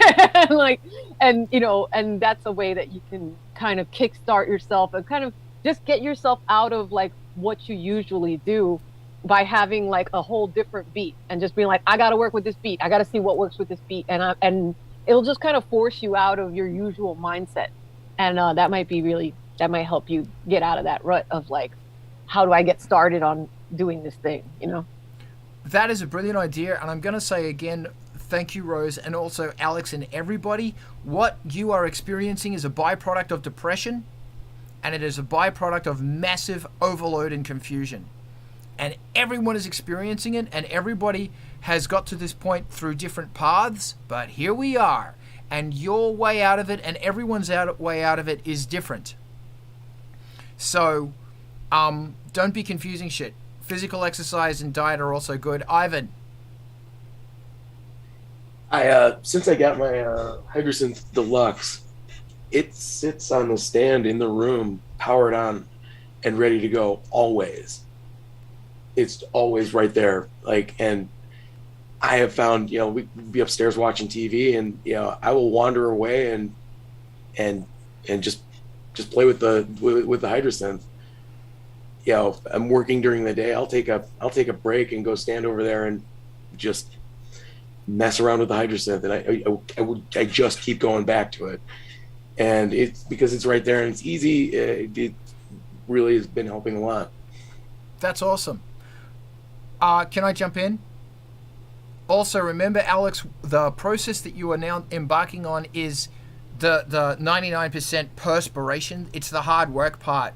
and you know, and that's a way that you can kind of kickstart yourself and kind of just get yourself out of like what you usually do by having like a whole different beat and just being like, I got to work with this beat. I got to see what works with this beat. And it'll just kind of force you out of your usual mindset. And that might help you get out of that rut of like, how do I get started on doing this thing, you know? That is a brilliant idea. And I'm going to say again, thank you, Rose, and also Alex and everybody. What you are experiencing is a byproduct of depression. And it is a byproduct of massive overload and confusion. And everyone is experiencing it, and everybody has got to this point through different paths, but here we are. And your way out of it and everyone's way out of it is different. So, don't be confusing shit. Physical exercise and diet are also good. Ivan. Since I got my Hydrasynth Deluxe, it sits on the stand in the room, powered on and ready to go always. It's always right there. Like, and I have found, you know, we'd be upstairs watching TV and, you know, I will wander away and just play with the Hydrasynth. You know, I'm working during the day. I'll take a break and go stand over there and just mess around with the Hydrasynth. And I just keep going back to it. And it's because it's right there and it's easy. It really has been helping a lot. That's awesome. Can I jump in? Also, remember, Alex, the process that you are now embarking on is the 99% perspiration. It's the hard work part.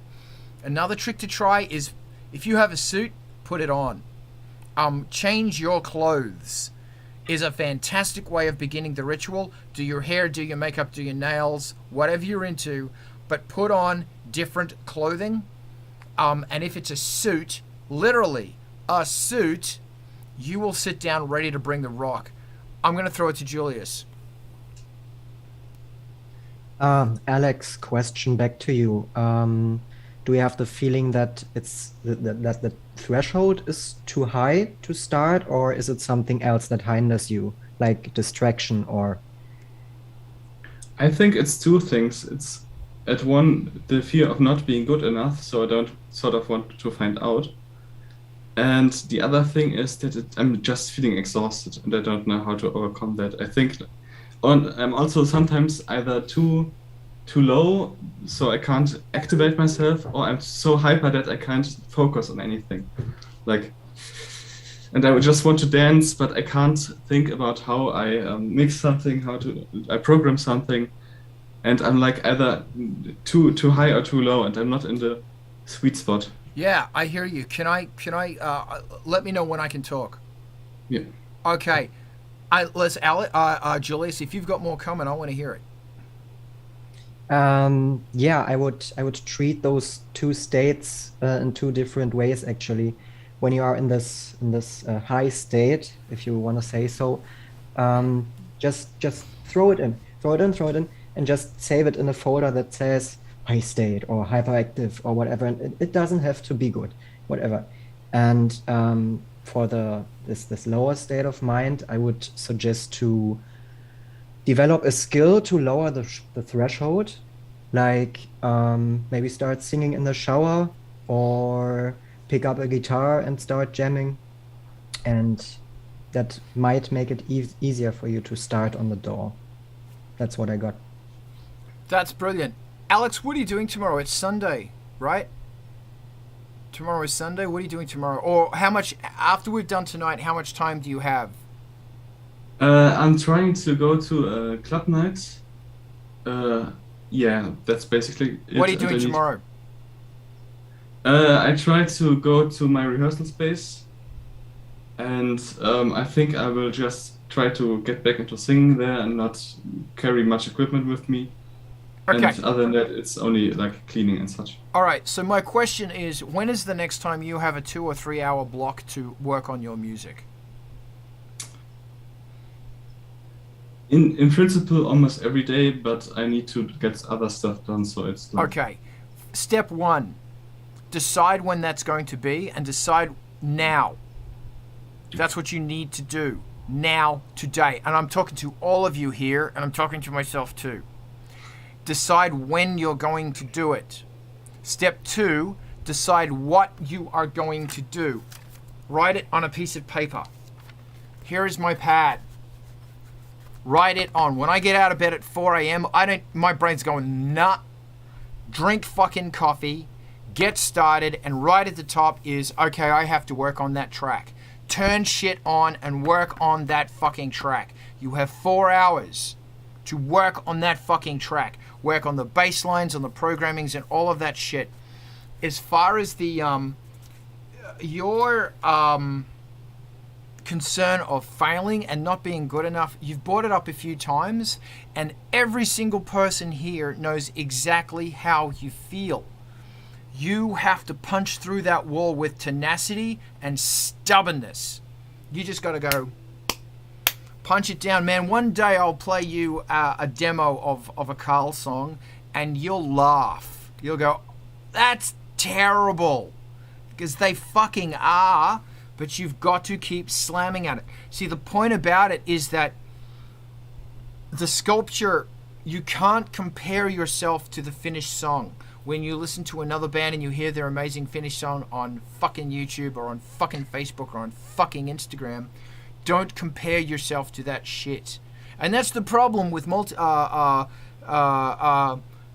Another trick to try is if you have a suit, put it on. Change your clothes is a fantastic way of beginning the ritual. Do your hair, do your makeup, do your nails, whatever you're into, but put on different clothing. And if it's a suit, literally a suit, you will sit down ready to bring the rock. I'm going to throw it to Julius. Alex, question back to you. Do you have the feeling that that the threshold is too high to start, or is it something else that hinders you, like distraction or? I think it's two things. It's at one, the fear of not being good enough, so I don't sort of want to find out. And the other thing is that I'm just feeling exhausted and I don't know how to overcome that. I think I'm also sometimes either too low, so I can't activate myself, or I'm so hyper that I can't focus on anything. Like, and I would just want to dance, but I can't think about how I mix something, I program something, and I'm like either too high or too low, and I'm not in the sweet spot. Yeah, I hear you. Can I let me know when I can talk? Yeah. Okay. Julius, if you've got more coming, I want to hear it. Yeah, I would treat those two states in two different ways actually. When you are in this high state, if you want to say so, just throw it in, and just save it in a folder that says high state or hyperactive or whatever. And it doesn't have to be good, whatever. And for this lower state of mind, I would suggest to develop a skill to lower the threshold, like maybe start singing in the shower or pick up a guitar and start jamming, and that might make it easier for you to start on the door. That's what I got. That's brilliant. Alex, what are you doing tomorrow? It's Sunday, right? Tomorrow is Sunday. What are you doing tomorrow? Or how much, after we've done tonight, how much time do you have? I'm trying to go to a club night. Yeah, that's basically it. What are you doing tomorrow? I try to go to my rehearsal space, and I think I will just try to get back into singing there and not carry much equipment with me. Okay. And other than that, it's only like cleaning and such. All right, so my question is, when is the next time you have a 2 or 3 hour block to work on your music? In principle, almost every day, but I need to get other stuff done, so it's like... Okay. Step 1, decide when that's going to be and decide now. That's what you need to do now, today. And I'm talking to all of you here, and I'm talking to myself too. Decide when you're going to do it. Step 2, decide what you are going to do. Write it on a piece of paper. Here is my pad. Write it on. When I get out of bed at 4 a.m., my brain's going, nah. Drink fucking coffee, get started, and right at the top is, okay, I have to work on that track. Turn shit on and work on that fucking track. You have 4 hours to work on that fucking track. Work on the bass lines, on the programmings, and all of that shit. As far as the your concern of failing and not being good enough, you've brought it up a few times, and every single person here knows exactly how you feel. You have to punch through that wall with tenacity and stubbornness. You just got to go punch it down, man. One day I'll play you a demo of a Carl song, and you'll laugh. You'll go, that's terrible. Because they fucking are, but you've got to keep slamming at it. See, the point about it is that the sculpture, you can't compare yourself to the finished song. When you listen to another band and you hear their amazing finished song on fucking YouTube or on fucking Facebook or on fucking Instagram, don't compare yourself to that shit. And that's the problem with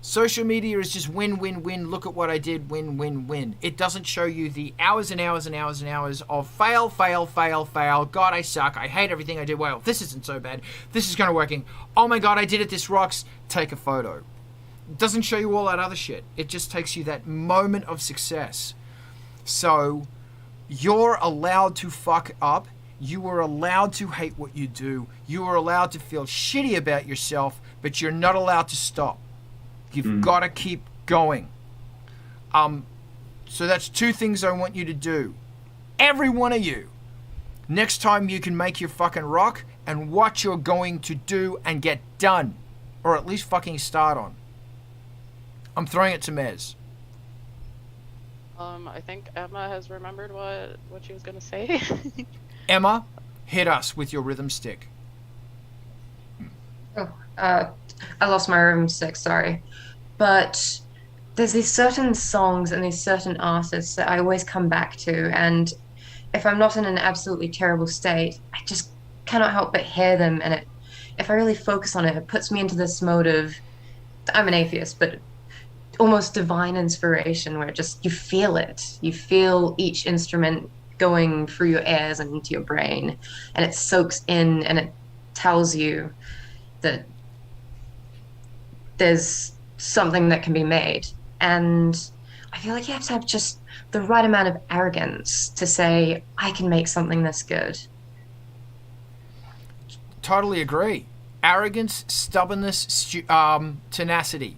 social media is just win, win, win. Look at what I did, win, win, win. It doesn't show you the hours and hours and hours and hours of fail, fail, fail, fail. God, I suck. I hate everything I did. Well, this isn't so bad. This is kind of working. Oh my God, I did it. This rocks. Take a photo. It doesn't show you all that other shit. It just takes you that moment of success. So you're allowed to fuck up. You are allowed to hate what you do. You are allowed to feel shitty about yourself, but you're not allowed to stop. You've got to keep going. So that's 2 things I want you to do. Every one of you. Next time you can make your fucking rock and what you're going to do and get done. Or at least fucking start on. I'm throwing it to Mez. I think Emma has remembered what she was gonna say. Emma, hit us with your rhythm stick. Oh, I lost my rhythm stick, sorry. But there's these certain songs and these certain artists that I always come back to, and if I'm not in an absolutely terrible state, I just cannot help but hear them, and if I really focus on it, it puts me into this mode of, I'm an atheist, but almost divine inspiration, where just you feel it. You feel each instrument going through your ears and into your brain, and it soaks in, and it tells you that there's something that can be made. And I feel like you have to have just the right amount of arrogance to say, I can make something this good. Totally agree. Arrogance, stubbornness, tenacity.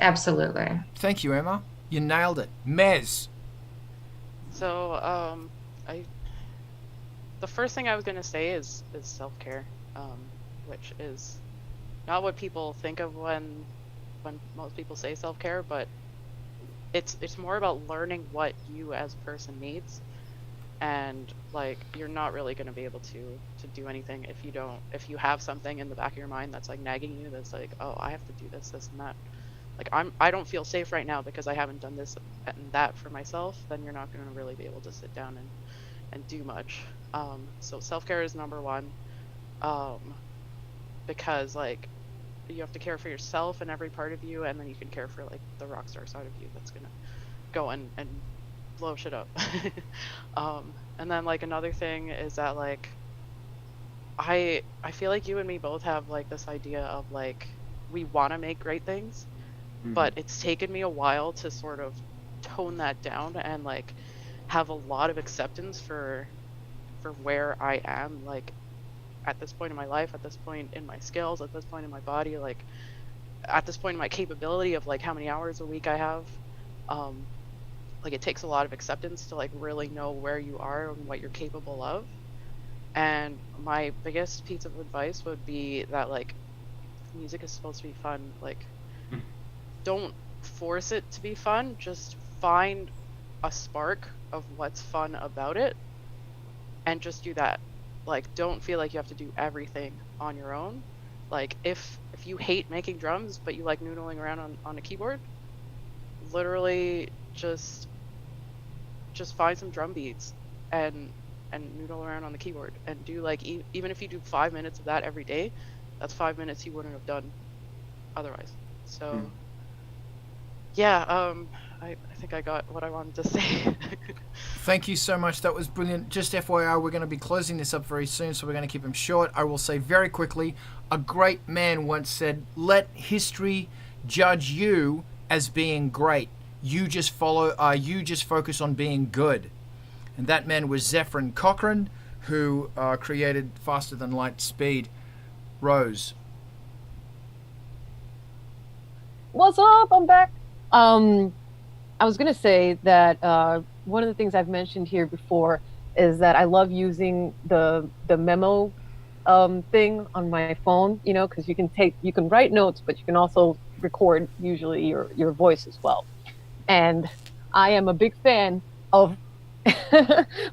Absolutely. Thank you, Emma. You nailed it. Mez. So, the first thing I was gonna say is self-care, which is not what people think of when most people say self-care, but it's more about learning what you as a person needs. and like you're not really going to be able to do anything if you have something in the back of your mind that's like nagging you, that's like, oh, I have to do this and that. Like I don't feel safe right now because I haven't done this and that for myself. Then you're not going to really be able to sit down and do much. So self-care is number one, because like you have to care for yourself and every part of you, and then you can care for like the rock star side of you that's gonna go and blow shit up. And then like another thing is that like I feel like you and me both have like this idea of like we want to make great things, but it's taken me a while to sort of tone that down and like have a lot of acceptance for where I am, like at this point in my life, at this point in my skills, at this point in my body, like at this point in my capability of like how many hours a week I have. Like it takes a lot of acceptance to like really know where you are and what you're capable of. And my biggest piece of advice would be that like music is supposed to be fun. Like don't force it to be fun, just find a spark of what's fun about it and just do that. Like don't feel like you have to do everything on your own. Like if you hate making drums but you like noodling around on a keyboard, literally just find some drum beats and noodle around on the keyboard and do like even if you do 5 minutes of that every day, that's 5 minutes you wouldn't have done otherwise. So yeah, I think I got what I wanted to say. Thank you so much. That was brilliant. Just FYI, we're going to be closing this up very soon, so we're going to keep them short. I will say very quickly, a great man once said, let history judge you as being great. You just focus on being good. And that man was Zefren Cochrane, who created Faster Than Light Speed. Rose. What's up? I'm back. I was going to say that one of the things I've mentioned here before is that I love using the memo thing on my phone, you know, because you can write notes, but you can also record usually your voice as well. And I am a big fan of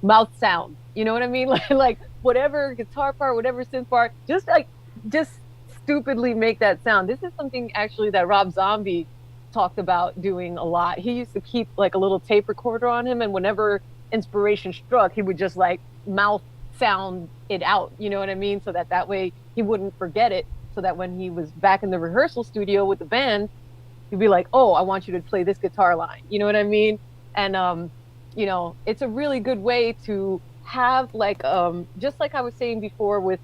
mouth sound. You know what I mean? Like whatever guitar part, whatever synth part, just stupidly make that sound. This is something actually that Rob Zombie talked about doing a lot. He used to keep like a little tape recorder on him, and whenever inspiration struck, he would just like mouth sound it out. You know what I mean? So that way he wouldn't forget it. So that when he was back in the rehearsal studio with the band, he'd be like, "Oh, I want you to play this guitar line." You know what I mean? And you know, it's a really good way to have like just like I was saying before with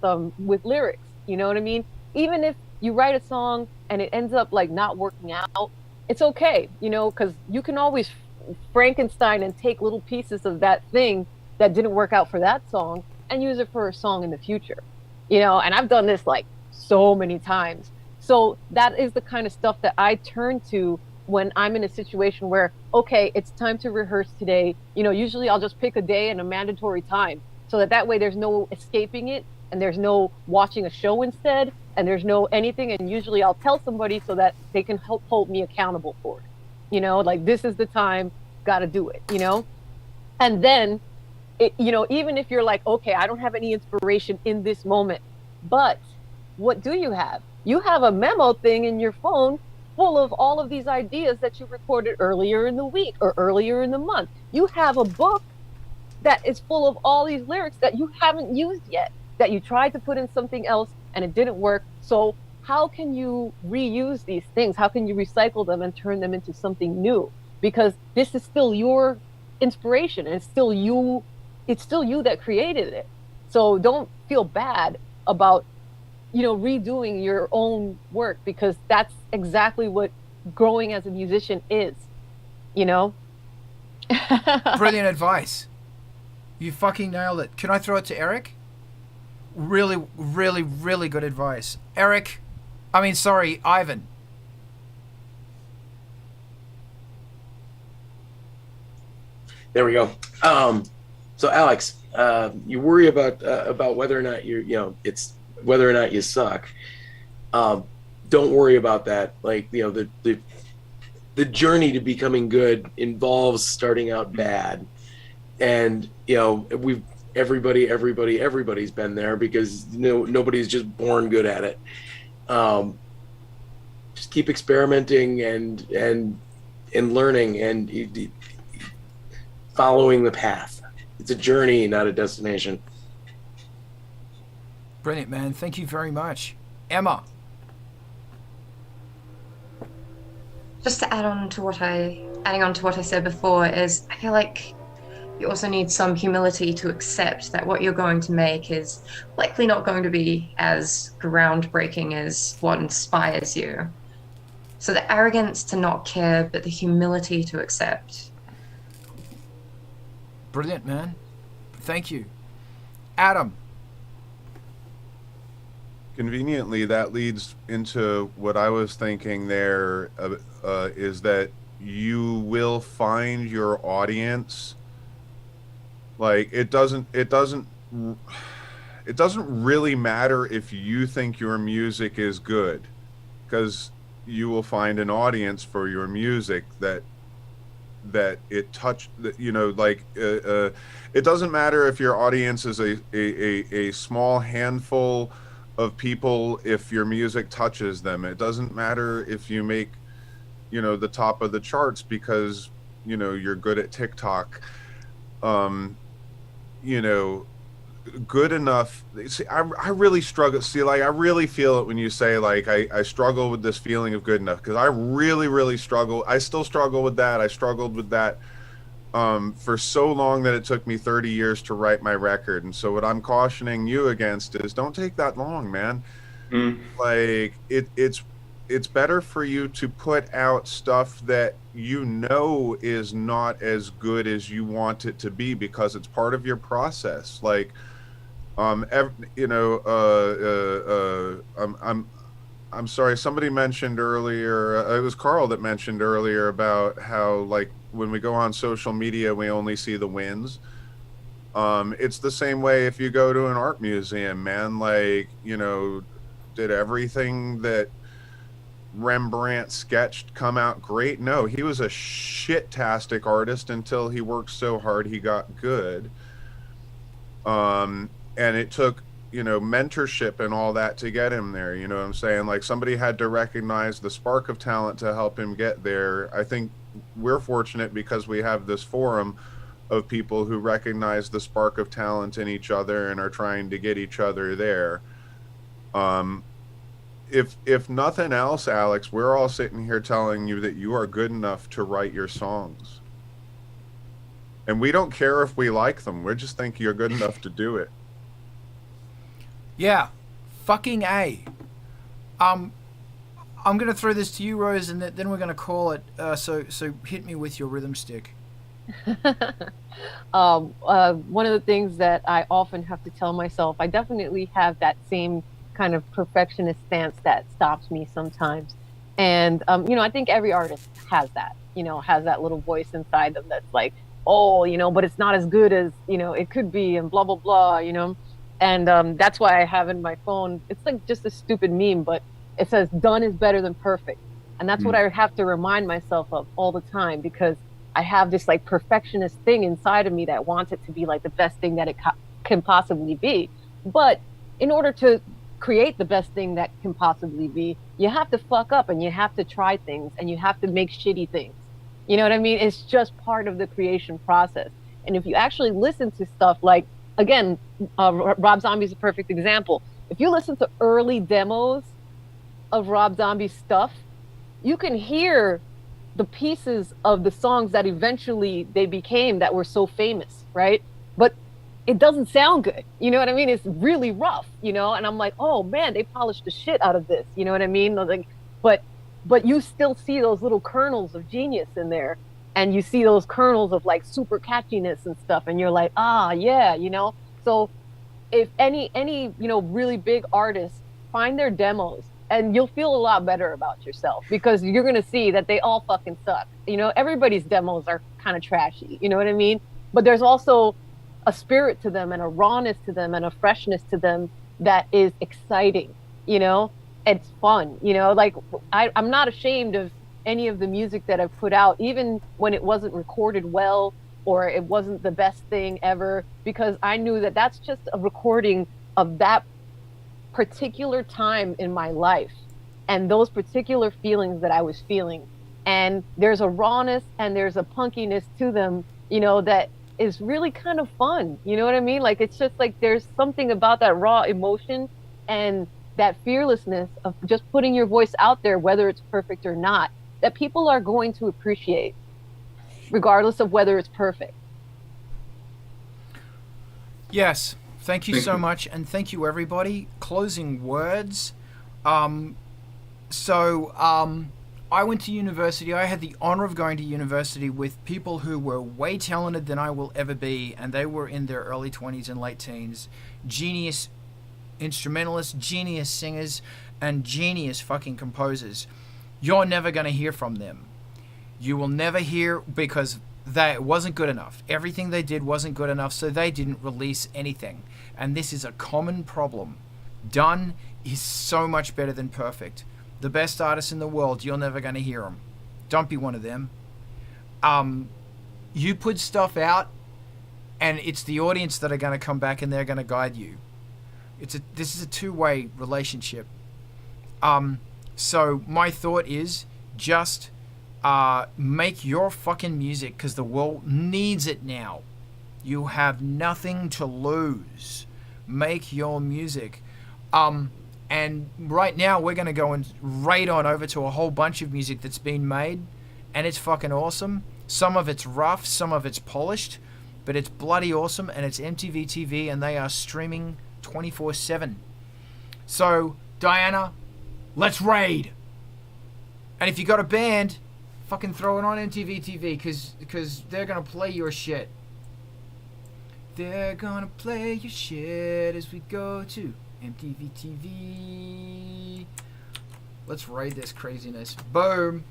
lyrics. You know what I mean? Even if you write a song and it ends up like not working out, it's okay, you know, because you can always Frankenstein and take little pieces of that thing that didn't work out for that song and use it for a song in the future, you know. And I've done this like so many times. So that is the kind of stuff that I turn to when I'm in a situation where, okay, it's time to rehearse today. You know, usually I'll just pick a day and a mandatory time so that way there's no escaping it and there's no watching a show instead and there's no anything. And usually I'll tell somebody so that they can help hold me accountable for it. You know, like this is the time, got to do it, you know? And then, you know, even if you're like, okay, I don't have any inspiration in this moment, but what do you have? You have a memo thing in your phone full of all of these ideas that you recorded earlier in the week or earlier in the month. You have a book that is full of all these lyrics that you haven't used yet, that you tried to put in something else and it didn't work. So how can you reuse these things? How can you recycle them and turn them into something new? Because this is still your inspiration and it's still you that created it. So don't feel bad about, you know, redoing your own work, because that's exactly what growing as a musician is, you know? Brilliant advice. You fucking nailed it. Can I throw it to Eric? Really, really, really good advice. Ivan. There we go. So Alex, you worry about whether or not it's whether or not you suck. Don't worry about that. Like, you know, the journey to becoming good involves starting out bad. and everybody's been there, because nobody's just born good at it. Just keep experimenting and learning and following the path. It's a journey, not a destination. Brilliant, man. Thank you very much. Emma. Just to adding on to what I said before, is I feel like you also need some humility to accept that what you're going to make is likely not going to be as groundbreaking as what inspires you. So the arrogance to not care, but the humility to accept. Brilliant, man. Thank you. Adam. Conveniently, that leads into what I was thinking there, is that you will find your audience. Like, it doesn't really matter if you think your music is good, because you will find an audience for your music that it touched, it doesn't matter if your audience is a small handful of people. If your music touches them, it doesn't matter if you make the top of the charts because you're good at TikTok. Good enough. See, I really struggle. See, like, I really feel it when you say, like, I struggle with this feeling of good enough, because I really struggle. I still struggle with that. I struggled with that for so long that it took me 30 years to write my record. And so what I'm cautioning you against is, don't take that long, man. Like, it's better for you to put out stuff that is not as good as you want it to be, because it's part of your process. Like, I'm sorry, somebody mentioned earlier, it was Carl that mentioned earlier about how, like, when we go on social media, we only see the wins. It's the same way if you go to an art museum, man. Like, did everything that Rembrandt sketched come out great? No, he was a shit-tastic artist until he worked so hard he got good. And it took, mentorship and all that to get him there. You know what I'm saying? Like, somebody had to recognize the spark of talent to help him get there. I think we're fortunate because we have this forum of people who recognize the spark of talent in each other and are trying to get each other there. If nothing else, Alex, we're all sitting here telling you that you are good enough to write your songs. And we don't care if we like them. We just think you're good enough to do it. Yeah. Fucking A. I'm going to throw this to you, Rose, and then we're going to call it. So hit me with your rhythm stick. One of the things that I often have to tell myself, I definitely have that same kind of perfectionist stance that stops me sometimes. And, I think every artist has that, has that little voice inside them that's like, oh, but it's not as good as, it could be, and blah, blah, blah, And that's why I have in my phone, it's like just a stupid meme, but it says done is better than perfect. And that's what I have to remind myself of all the time, because I have this like perfectionist thing inside of me that wants it to be like the best thing that it can possibly be. But in order to create the best thing that can possibly be, you have to fuck up and you have to try things and you have to make shitty things. You know what I mean? It's just part of the creation process. And if you actually listen to stuff like, again, Rob Zombie's a perfect example. If you listen to early demos of Rob Zombie's stuff, you can hear the pieces of the songs that eventually they became that were so famous, right? But it doesn't sound good. You know what I mean? It's really rough, and I'm like, oh man, they polished the shit out of this. You know what I mean? Like, but you still see those little kernels of genius in there, and you see those kernels of like super catchiness and stuff, and you're like, yeah, So if any really big artists, find their demos, and you'll feel a lot better about yourself, because you're gonna see that they all fucking suck. Everybody's demos are kind of trashy. You know what I mean? But there's also a spirit to them and a rawness to them and a freshness to them that is exciting. It's fun. Like I'm not ashamed of any of the music that I've put out, even when it wasn't recorded well, or it wasn't the best thing ever, because I knew that that's just a recording of that particular time in my life and those particular feelings that I was feeling. And there's a rawness and there's a punkiness to them, you know, that is really kind of fun. You know what I mean? Like, it's just like there's something about that raw emotion and that fearlessness of just putting your voice out there, whether it's perfect or not, that people are going to appreciate, regardless of whether it's perfect. Yes. Thank you so much. And thank you, everybody. Closing words. I went to university. I had the honor of going to university with people who were way talented than I will ever be, and they were in their early 20s and late teens. Genius instrumentalists, genius singers, and genius fucking composers. You're never going to hear from them. You will never hear, because that wasn't good enough. Everything they did wasn't good enough, so they didn't release anything. And this is a common problem. Done is so much better than perfect. The best artists in the world, you're never going to hear them. Don't be one of them. You put stuff out, and it's the audience that are going to come back and they're going to guide you. This is a two-way relationship. So my thought is just make your fucking music, because the world needs it now. You have nothing to lose. Make your music. And right now we're going to go and raid on over to a whole bunch of music that's been made, and it's fucking awesome. Some of it's rough, some of it's polished, but it's bloody awesome, and it's MTV TV, and they are streaming 24/7. So, Diana, let's raid. And if you got a band, fucking throw it on MTV TV, because they're going to play your shit. They're going to play your shit as we go to MTV TV. Let's raid this craziness. Boom.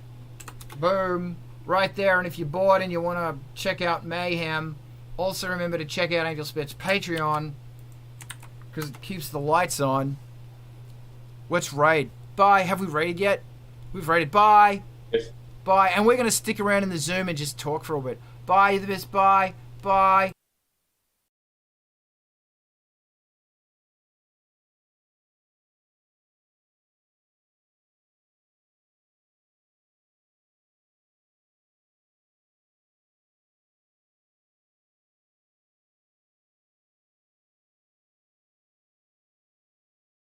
Boom. Right there. And if you're bored and you want to check out Mayhem, also remember to check out Angel Spit's Patreon, because it keeps the lights on. Let's raid. Bye. Have we raided yet? We've raided. Bye. Yes. Bye. And we're going to stick around in the Zoom and just talk for a bit. Bye. You're the best. Bye. Bye.